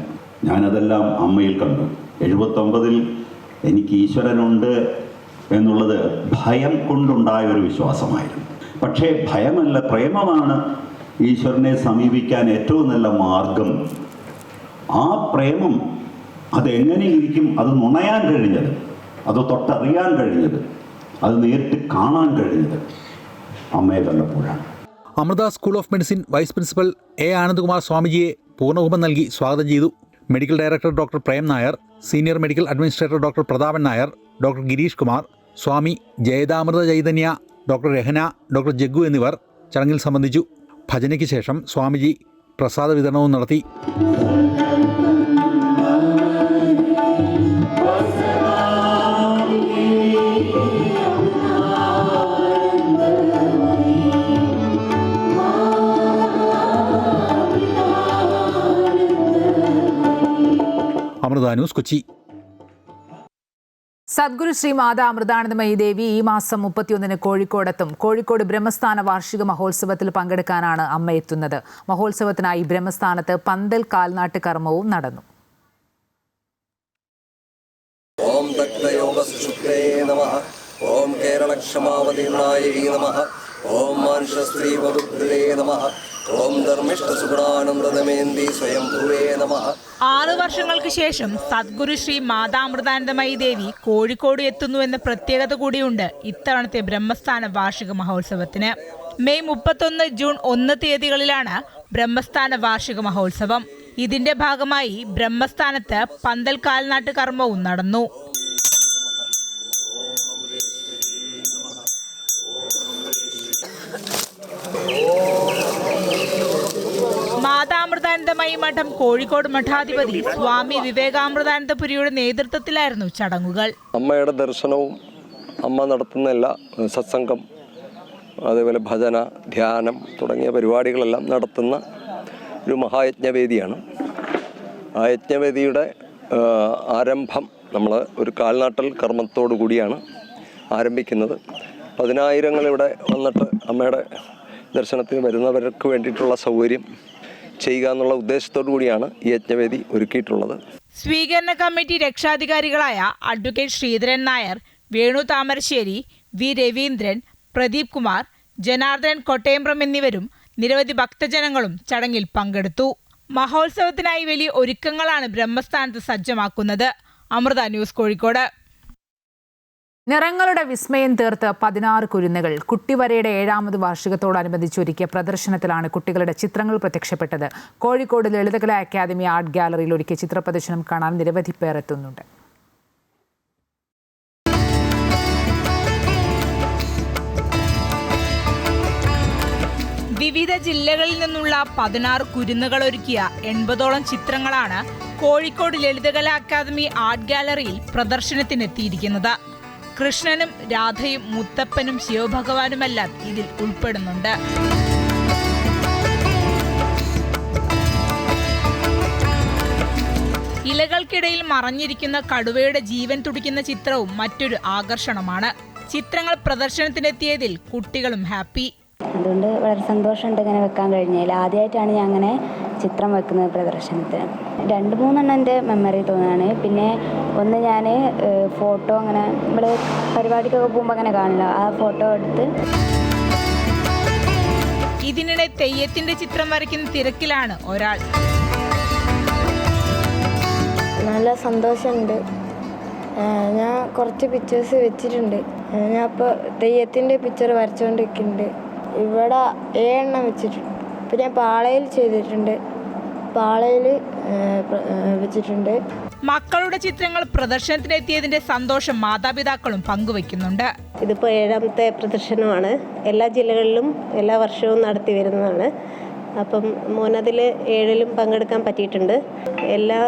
ഞാനതെല്ലാം അമ്മയിൽ കണ്ടു. 79-ൽ എനിക്ക് ഈശ്വരനുണ്ട് എന്നുള്ളത് ഭയം കൊണ്ടുണ്ടായ ഒരു വിശ്വാസമായിരുന്നു. പക്ഷേ ഭയമല്ല, പ്രേമമാണ് ഈശ്വരനെ സമീപിക്കാൻ ഏറ്റവും നല്ല മാർഗം. ആ പ്രേമം അതെങ്ങനെയിരിക്കും, അത് നുണയാൻ കഴിഞ്ഞത്, അത് തൊട്ടറിയാൻ കഴിഞ്ഞത്, അത് നേരിട്ട് കാണാൻ കഴിഞ്ഞത് അമ്മയെ കണ്ടപ്പോഴാണ്. Amrita school of medicine vice principal A Anandkumar സ്വാമിജിയെ പൂർണ്ണകുംഭം നൽകി സ്വാഗതം ചെയ്തു. Medical director doctor Prem Nair, senior medical administrator doctor Prathapan Nair, doctor Girish Kumar, Swami Jayadamrita Chaitanya, doctor Rahana, doctor Jaggu എന്നിവർ ചടങ്ങിൽ സംബന്ധിച്ചു. ഭജനയ്ക്ക് ശേഷം സ്വാമിജി പ്രസാദ വിതരണവും നടത്തി. അമൃത ന്യൂസ്, കൊച്ചി. സദ്ഗുരു ശ്രീ മാതാ അമൃതാനന്ദമയി ദേവി ഈ മാസം 31 കോഴിക്കോടെത്തും. കോഴിക്കോട് ബ്രഹ്മസ്ഥാന വാർഷിക മഹോത്സവത്തിൽ പങ്കെടുക്കാനാണ് അമ്മ എത്തുന്നത്. മഹോത്സവത്തിനായി ബ്രഹ്മസ്ഥാനത്ത് പന്തൽ കാൽനാട്ട് കർമ്മവും നടന്നു. ഓം ദഗ്ധയോഗ സുഷുപ്തേ നമഃ. ഓം കേരളക്ഷമാവതീർണായൈ നമഃ. ഓം മാനുഷസ്ത്രീ വധുഭൃതേ നമഃ. ഓം ധർമ്മിഷ്ഠസുഗുണാനന്ദദമയന്തി സ്വയം ഭുവേ നമഃ. 6 വർഷങ്ങൾക്ക് ശേഷം സദ്ഗുരു ശ്രീ മാതാമൃതാനന്ദമയി ദേവി കോഴിക്കോട് എത്തുന്നു എന്ന പ്രത്യേകത കൂടിയുണ്ട് ഇത്തവണത്തെ ബ്രഹ്മസ്ഥാന വാർഷിക മഹോത്സവത്തിന്. മെയ് 31, ജൂൺ 1 തീയതികളിലാണ് ബ്രഹ്മസ്ഥാന വാർഷിക മഹോത്സവം. ഇതിന്റെ ഭാഗമായി ബ്രഹ്മസ്ഥാനത്ത് പന്തൽ കാൽനാട്ട് കർമ്മവും നടന്നു. മാതാമൃതാനന്ദമയി മഠം കോഴിക്കോട് മഠാധിപതി സ്വാമി വിവേകാമൃതാനന്ദപുരിയുടെ നേതൃത്വത്തിലായിരുന്നു ചടങ്ങുകൾ. അമ്മയുടെ ദർശനവും അമ്മ നടത്തുന്ന എല്ലാ സത്സംഗം, അതേപോലെ ഭജന, ധ്യാനം തുടങ്ങിയ പരിപാടികളെല്ലാം നടത്തുന്ന ഒരു മഹായജ്ഞവേദിയാണ്. ആ യജ്ഞവേദിയുടെ ആരംഭം നമ്മൾ ഒരു കാൽനാട്ടൽ കർമ്മത്തോടു കൂടിയാണ് ആരംഭിക്കുന്നത്. 10,000 ഇവിടെ വന്നിട്ട് അമ്മയുടെ ദർശനത്തിന് വരുന്നവർക്ക് വേണ്ടിയിട്ടുള്ള സൗകര്യം ചെയ്യുക എന്നുള്ള ഉദ്ദേശത്തോടു കൂടിയാണ് ഈ യജ്ഞവേദി ഒരുക്കിയിട്ടുള്ളത്. സ്വീകരണ കമ്മിറ്റി രക്ഷാധികാരികളായ അഡ്വക്കേറ്റ് ശ്രീധരൻ നായർ, വേണു താമരശ്ശേരി, വി രവീന്ദ്രൻ, പ്രദീപ് കുമാർ, ജനാർദ്ദൻ കൊട്ടേമ്പ്രം എന്നിവരും നിരവധി ഭക്തജനങ്ങളും ചടങ്ങിൽ പങ്കെടുത്തു. മഹോത്സവത്തിനായി വലിയ ഒരുക്കങ്ങളാണ് ബ്രഹ്മസ്ഥാനത്ത് സജ്ജമാക്കുന്നത്. അമൃത ന്യൂസ്, കോഴിക്കോട്. നിറങ്ങളുടെ വിസ്മയം തീർത്ത് 16 കുരുന്നുകൾ. കുട്ടിവരയുടെ 7ാമത് വാർഷികത്തോടനുബന്ധിച്ച് ഒരുക്കിയ പ്രദർശനത്തിലാണ് കുട്ടികളുടെ ചിത്രങ്ങൾ പ്രത്യക്ഷപ്പെട്ടത്. കോഴിക്കോട് ലളിതകലാ അക്കാദമി ആർട്ട് ഗാലറിയിൽ ഒരുക്കിയ ചിത്രപ്രദർശനം കാണാൻ നിരവധി പേർ എത്തുന്നുണ്ട്. വിവിധ ജില്ലകളിൽ നിന്നുള്ള 16 കുരുന്നുകൾ ഒരുക്കിയ 80ഓളം ചിത്രങ്ങളാണ് കോഴിക്കോട് ലളിതകലാ അക്കാദമി ആർട്ട് ഗാലറിയിൽ പ്രദർശനത്തിനെത്തിയിരിക്കുന്നത്. കൃഷ്ണനും രാധയും മുത്തപ്പനും ശിവഭഗവാനുമെല്ലാം ഇതിൽ ഉൾപ്പെടുന്നുണ്ട്. ഇലകൾക്കിടയിൽ മറഞ്ഞിരിക്കുന്ന കടുവയുടെ ജീവൻ തുടിക്കുന്ന ചിത്രവും മറ്റൊരു ആകർഷണമാണ്. ചിത്രങ്ങൾ പ്രദർശനത്തിനെത്തിയതിൽ കുട്ടികളും ഹാപ്പി. അതുകൊണ്ട് വളരെ സന്തോഷമുണ്ട് ഇങ്ങനെ വെക്കാൻ കഴിഞ്ഞാൽ. ആദ്യമായിട്ടാണ് ഞാൻ അങ്ങനെ ചിത്രം വെക്കുന്നത് പ്രദർശനത്തിന്. 2-3 എൻ്റെ മെമ്മറി തോന്നുകയാണ്. പിന്നെ ഒന്ന് ഞാൻ ഫോട്ടോ അങ്ങനെ നമ്മൾ പരിപാടിക്കൊക്കെ പോകുമ്പോൾ അങ്ങനെ കാണില്ല, ആ ഫോട്ടോ എടുത്ത്. ഇതിനിടെ തെയ്യത്തിന്റെ ചിത്രം വരയ്ക്കുന്ന തിരക്കിലാണ് ഒരാൾ. നല്ല സന്തോഷമുണ്ട്. ഞാൻ കുറച്ച് പിക്ചേഴ്സ് വെച്ചിട്ടുണ്ട്. ഞാൻ ഇപ്പോൾ തെയ്യത്തിൻ്റെ പിക്ചർ വരച്ചുകൊണ്ടിരിക്കുന്നുണ്ട്. ഇവിടെ 7 എണ്ണം വെച്ചിട്ടുണ്ട്. പിന്നെ പാളയിൽ ചെയ്തിട്ടുണ്ട്, പാളയിൽ വെച്ചിട്ടുണ്ട്. മക്കളുടെ ചിത്രങ്ങൾ പ്രദർശനത്തിനെത്തിയതിന്റെ സന്തോഷം മാതാപിതാക്കളും പങ്കുവയ്ക്കുന്നുണ്ട്. ഇതിപ്പോൾ 7ാമത്തെ പ്രദർശനമാണ്. എല്ലാ ജില്ലകളിലും എല്ലാ വർഷവും നടത്തി വരുന്നതാണ്. അപ്പം മോനതിൽ 7ലും പങ്കെടുക്കാൻ പറ്റിയിട്ടുണ്ട്. എല്ലാ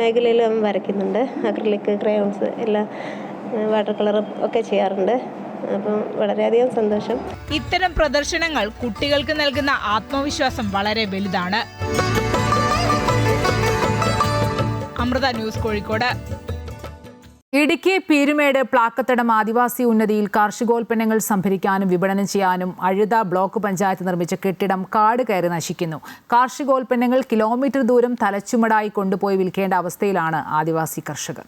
മേഖലയിലും വരയ്ക്കുന്നുണ്ട്. അക്രിലിക്, ക്രയോൺസ്, എല്ലാ വാട്ടർ കളറും ഒക്കെ ചെയ്യാറുണ്ട്. അപ്പം വളരെയധികം സന്തോഷം. ഇത്തരം പ്രദർശനങ്ങൾ കുട്ടികൾക്ക് നൽകുന്ന ആത്മവിശ്വാസം വളരെ വലുതാണ്. അമൃത ന്യൂസ്, കോഴിക്കോട്. ഇടുക്കി പീരുമേട് പ്ലാക്കത്തടം ആദിവാസി ഉന്നതിയിൽ കാർഷികോൽപ്പന്നങ്ങൾ സംഭരിക്കാനും വിപണനം ചെയ്യാനും അഴുത ബ്ലോക്ക് പഞ്ചായത്ത് നിർമ്മിച്ച കെട്ടിടം കാട് കയറി നശിക്കുന്നു. കാർഷികോൽപ്പന്നങ്ങൾ കിലോമീറ്റർ ദൂരം തലച്ചുമടായി കൊണ്ടുപോയി വിൽക്കേണ്ട അവസ്ഥയിലാണ് ആദിവാസി കർഷകർ.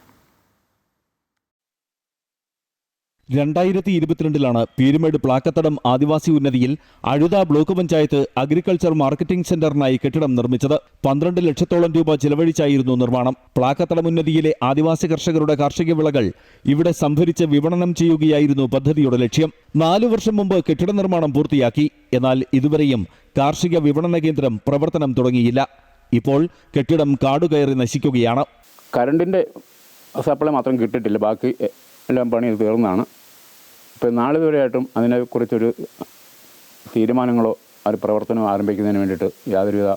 2022 പീരുമേട് പ്ലാക്കത്തടം ആദിവാസി ഉന്നതിയിൽ Azhutha block panchayat agriculture marketing സെന്ററിനായി കെട്ടിടം നിർമ്മിച്ചത് 12 ലക്ഷത്തോളം രൂപ ചിലവഴിച്ചായിരുന്നു നിർമ്മാണം. പ്ലാക്കത്തടം ഉന്നതിയിലെ ആദിവാസി കർഷകരുടെ കാർഷിക വിളകൾ ഇവിടെ സംഭരിച്ച് വിപണനം ചെയ്യുകയായിരുന്നു പദ്ധതിയുടെ ലക്ഷ്യം. 4 വർഷം മുമ്പ് കെട്ടിട നിർമ്മാണം പൂർത്തിയാക്കി. എന്നാൽ ഇതുവരെയും കാർഷിക വിപണന കേന്ദ്രം പ്രവർത്തനം തുടങ്ങിയില്ല. ഇപ്പോൾ കെട്ടിടം കാടുകയറി നശിക്കുകയാണ്. കറണ്ടിൻ്റെ സപ്ലൈ മാത്രം കിട്ടിയിട്ടില്ല, ബാക്കി എല്ലാം പണി തീർന്നതാണ്. ഇപ്പോൾ നാളിതുവരെയായിട്ടും അതിനെക്കുറിച്ചൊരു തീരുമാനങ്ങളോ ഒരു പ്രവർത്തനം ആരംഭിക്കുന്നതിന് വേണ്ടിയിട്ട് യാതൊരുവിധ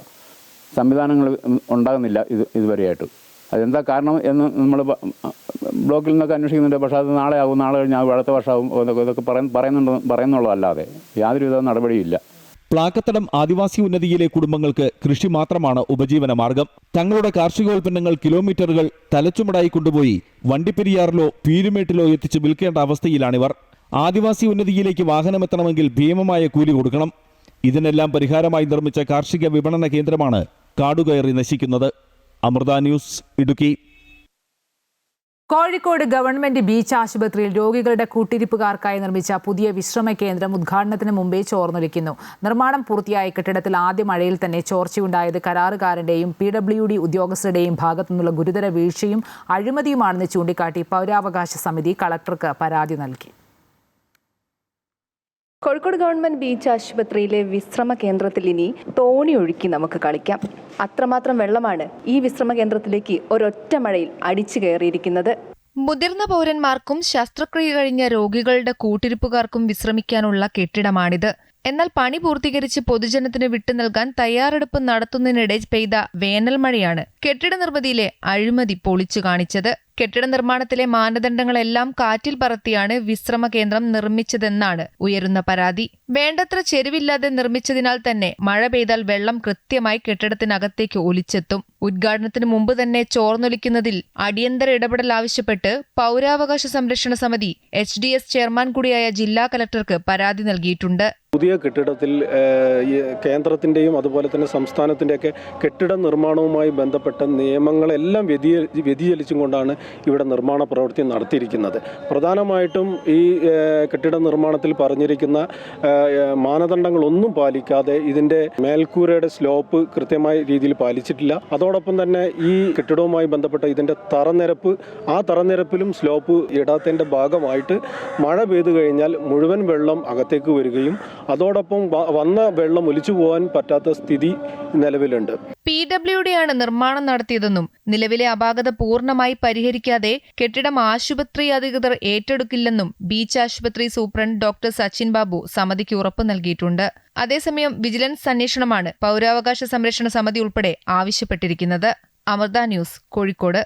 സംവിധാനങ്ങൾ ഉണ്ടാകുന്നില്ല ഇതുവരെയായിട്ടും. അതെന്താ കാരണം എന്ന് നമ്മൾ ബ്ലോക്കിൽ നിന്നൊക്കെ അന്വേഷിക്കുന്നുണ്ട്. പക്ഷേ അത് നാളെ ആകും, നാളെ കഴിഞ്ഞാൽ അടുത്ത വർഷമാകും, ഇതൊക്കെ പറയുന്നുള്ളതല്ലാതെ യാതൊരുവിധ നടപടിയില്ല. പ്ലാക്കത്തടം ആദിവാസി ഉന്നതിയിലെ കുടുംബങ്ങൾക്ക് കൃഷി മാത്രമാണ് ഉപജീവന മാർഗം. തങ്ങളുടെ കാർഷികോൽപ്പന്നങ്ങൾ കിലോമീറ്ററുകൾ തലച്ചുമടായി കൊണ്ടുപോയി വണ്ടിപ്പെരിയാറിലോ പീരുമേട്ടിലോ എത്തിച്ച് വിൽക്കേണ്ട അവസ്ഥയിലാണിവർ. ആദിവാസി ഉന്നതിയിലേക്ക് വാഹനമെത്തണമെങ്കിൽ ഭീമമായ കൂലി കൊടുക്കണം. ഇതിനെല്ലാം പരിഹാരമായി നിർമ്മിച്ച കാർഷിക വിപണന കേന്ദ്രമാണ് കാടുകയറി നശിക്കുന്നത്. Amrita news, Idukki. Kozhikode government beach ആശുപത്രിയിൽ രോഗികളുടെ കൂട്ടിരിപ്പുകാർക്കായി നിർമ്മിച്ച പുതിയ വിശ്രമ കേന്ദ്രം ഉദ്ഘാടനത്തിന് മുമ്പേ ചോർന്നൊലിക്കുന്നു. നിർമ്മാണം പൂർത്തിയായ കെട്ടിടത്തിൽ ആദ്യ മഴയിൽ തന്നെ ചോർച്ചയുണ്ടായത് കരാറുകാരന്റെയും PWD ഉദ്യോഗസ്ഥരുടെയും ഭാഗത്തുനിന്നുള്ള ഗുരുതര വീഴ്ചയും അഴിമതിയുമാണെന്ന് ചൂണ്ടിക്കാട്ടി പൗരാവകാശ സമിതി കളക്ടർക്ക് പരാതി നൽകി. കോഴിക്കോട് ഗവൺമെന്റ് ബീച്ച് ആശുപത്രിയിലെ വിശ്രമ കേന്ദ്രത്തിൽ ഇനി തോണി ഒഴുക്കി നമുക്ക് കളിക്കാം. അത്രമാത്രം വെള്ളമാണ് ഈ വിശ്രമ കേന്ദ്രത്തിലേക്ക് ഒരൊറ്റ മഴയിൽ അടിച്ചു കയറിയിരിക്കുന്നത്. മുതിർന്ന പൗരന്മാർക്കും ശസ്ത്രക്രിയ കഴിഞ്ഞ രോഗികളുടെ കൂട്ടിരിപ്പുകാർക്കും വിശ്രമിക്കാനുള്ള കെട്ടിടമാണിത്. എന്നാൽ പണി പൂർത്തീകരിച്ച് പൊതുജനത്തിന് വിട്ടു നൽകാൻ തയ്യാറെടുപ്പ് നടത്തുന്നതിനിടെ പെയ്ത വേനൽ മഴയാണ് കെട്ടിട നിർമ്മിതിയിലെ അഴിമതി പൊളിച്ചു കാണിച്ചത്. കെട്ടിട നിർമ്മാണത്തിലെ മാനദണ്ഡങ്ങളെല്ലാം കാറ്റിൽ പറത്തിയാണ് വിശ്രമ കേന്ദ്രം നിർമ്മിച്ചതെന്നാണ് ഉയരുന്ന പരാതി. വേണ്ടത്ര ചെരുവില്ലാതെ നിർമ്മിച്ചതിനാൽ തന്നെ മഴ പെയ്താൽ വെള്ളം കൃത്യമായി കെട്ടിടത്തിനകത്തേക്ക് ഒലിച്ചെത്തും. ഉദ്ഘാടനത്തിന് മുമ്പ് തന്നെ ചോർന്നൊലിക്കുന്നതിൽ അടിയന്തര ഇടപെടൽ ആവശ്യപ്പെട്ട് പൗരാവകാശ സംരക്ഷണ സമിതി SDS ചെയർമാൻ കൂടിയായ ജില്ലാ കലക്ടർക്ക് പരാതി നൽകിയിട്ടുണ്ട്. പുതിയ കെട്ടിടത്തിൽ കേന്ദ്രത്തിൻ്റെയും അതുപോലെ തന്നെ സംസ്ഥാനത്തിൻ്റെയൊക്കെ കെട്ടിട നിർമ്മാണവുമായി ബന്ധപ്പെട്ട നിയമങ്ങളെല്ലാം വ്യതിചലിച്ചും കൊണ്ടാണ് ഇവിടെ നിർമ്മാണ പ്രവൃത്തി നടത്തിയിരിക്കുന്നത്. പ്രധാനമായിട്ടും ഈ കെട്ടിട നിർമ്മാണത്തിൽ പറഞ്ഞിരിക്കുന്ന മാനദണ്ഡങ്ങളൊന്നും പാലിക്കാതെ ഇതിൻ്റെ മേൽക്കൂരയുടെ സ്ലോപ്പ് കൃത്യമായ രീതിയിൽ പാലിച്ചിട്ടില്ല. അതോടൊപ്പം തന്നെ ഈ കെട്ടിടവുമായി ബന്ധപ്പെട്ട ഇതിൻ്റെ തറനിരപ്പിലും സ്ലോപ്പ് ഇടാത്തതിൻ്റെ ഭാഗമായിട്ട് മഴ പെയ്തു കഴിഞ്ഞാൽ മുഴുവൻ വെള്ളം അകത്തേക്ക് വരികയും അതോടൊപ്പം വന്ന വെള്ളം ഒലിച്ചു പോകാൻ പറ്റാത്ത സ്ഥിതി നിലവിലുണ്ട്. PWD ആണ് നിർമ്മാണം നടത്തിയതെന്നും നിലവിലെ അപാകത പൂർണ്ണമായി പരിഹരിക്കാതെ കെട്ടിടം ആശുപത്രി അധികൃതർ ഏറ്റെടുക്കില്ലെന്നും ബീച്ച് ആശുപത്രി സൂപ്രണ്ട് ഡോക്ടർ സച്ചിൻ ബാബു സമിതിക്ക് ഉറപ്പ് നൽകിയിട്ടുണ്ട്. അതേസമയം വിജിലൻസ് അന്വേഷണമാണ് പൗരാവകാശ സംരക്ഷണ സമിതി ഉൾപ്പെടെ ആവശ്യപ്പെട്ടിരിക്കുന്നത്. അമൃത ന്യൂസ്, കോഴിക്കോട്.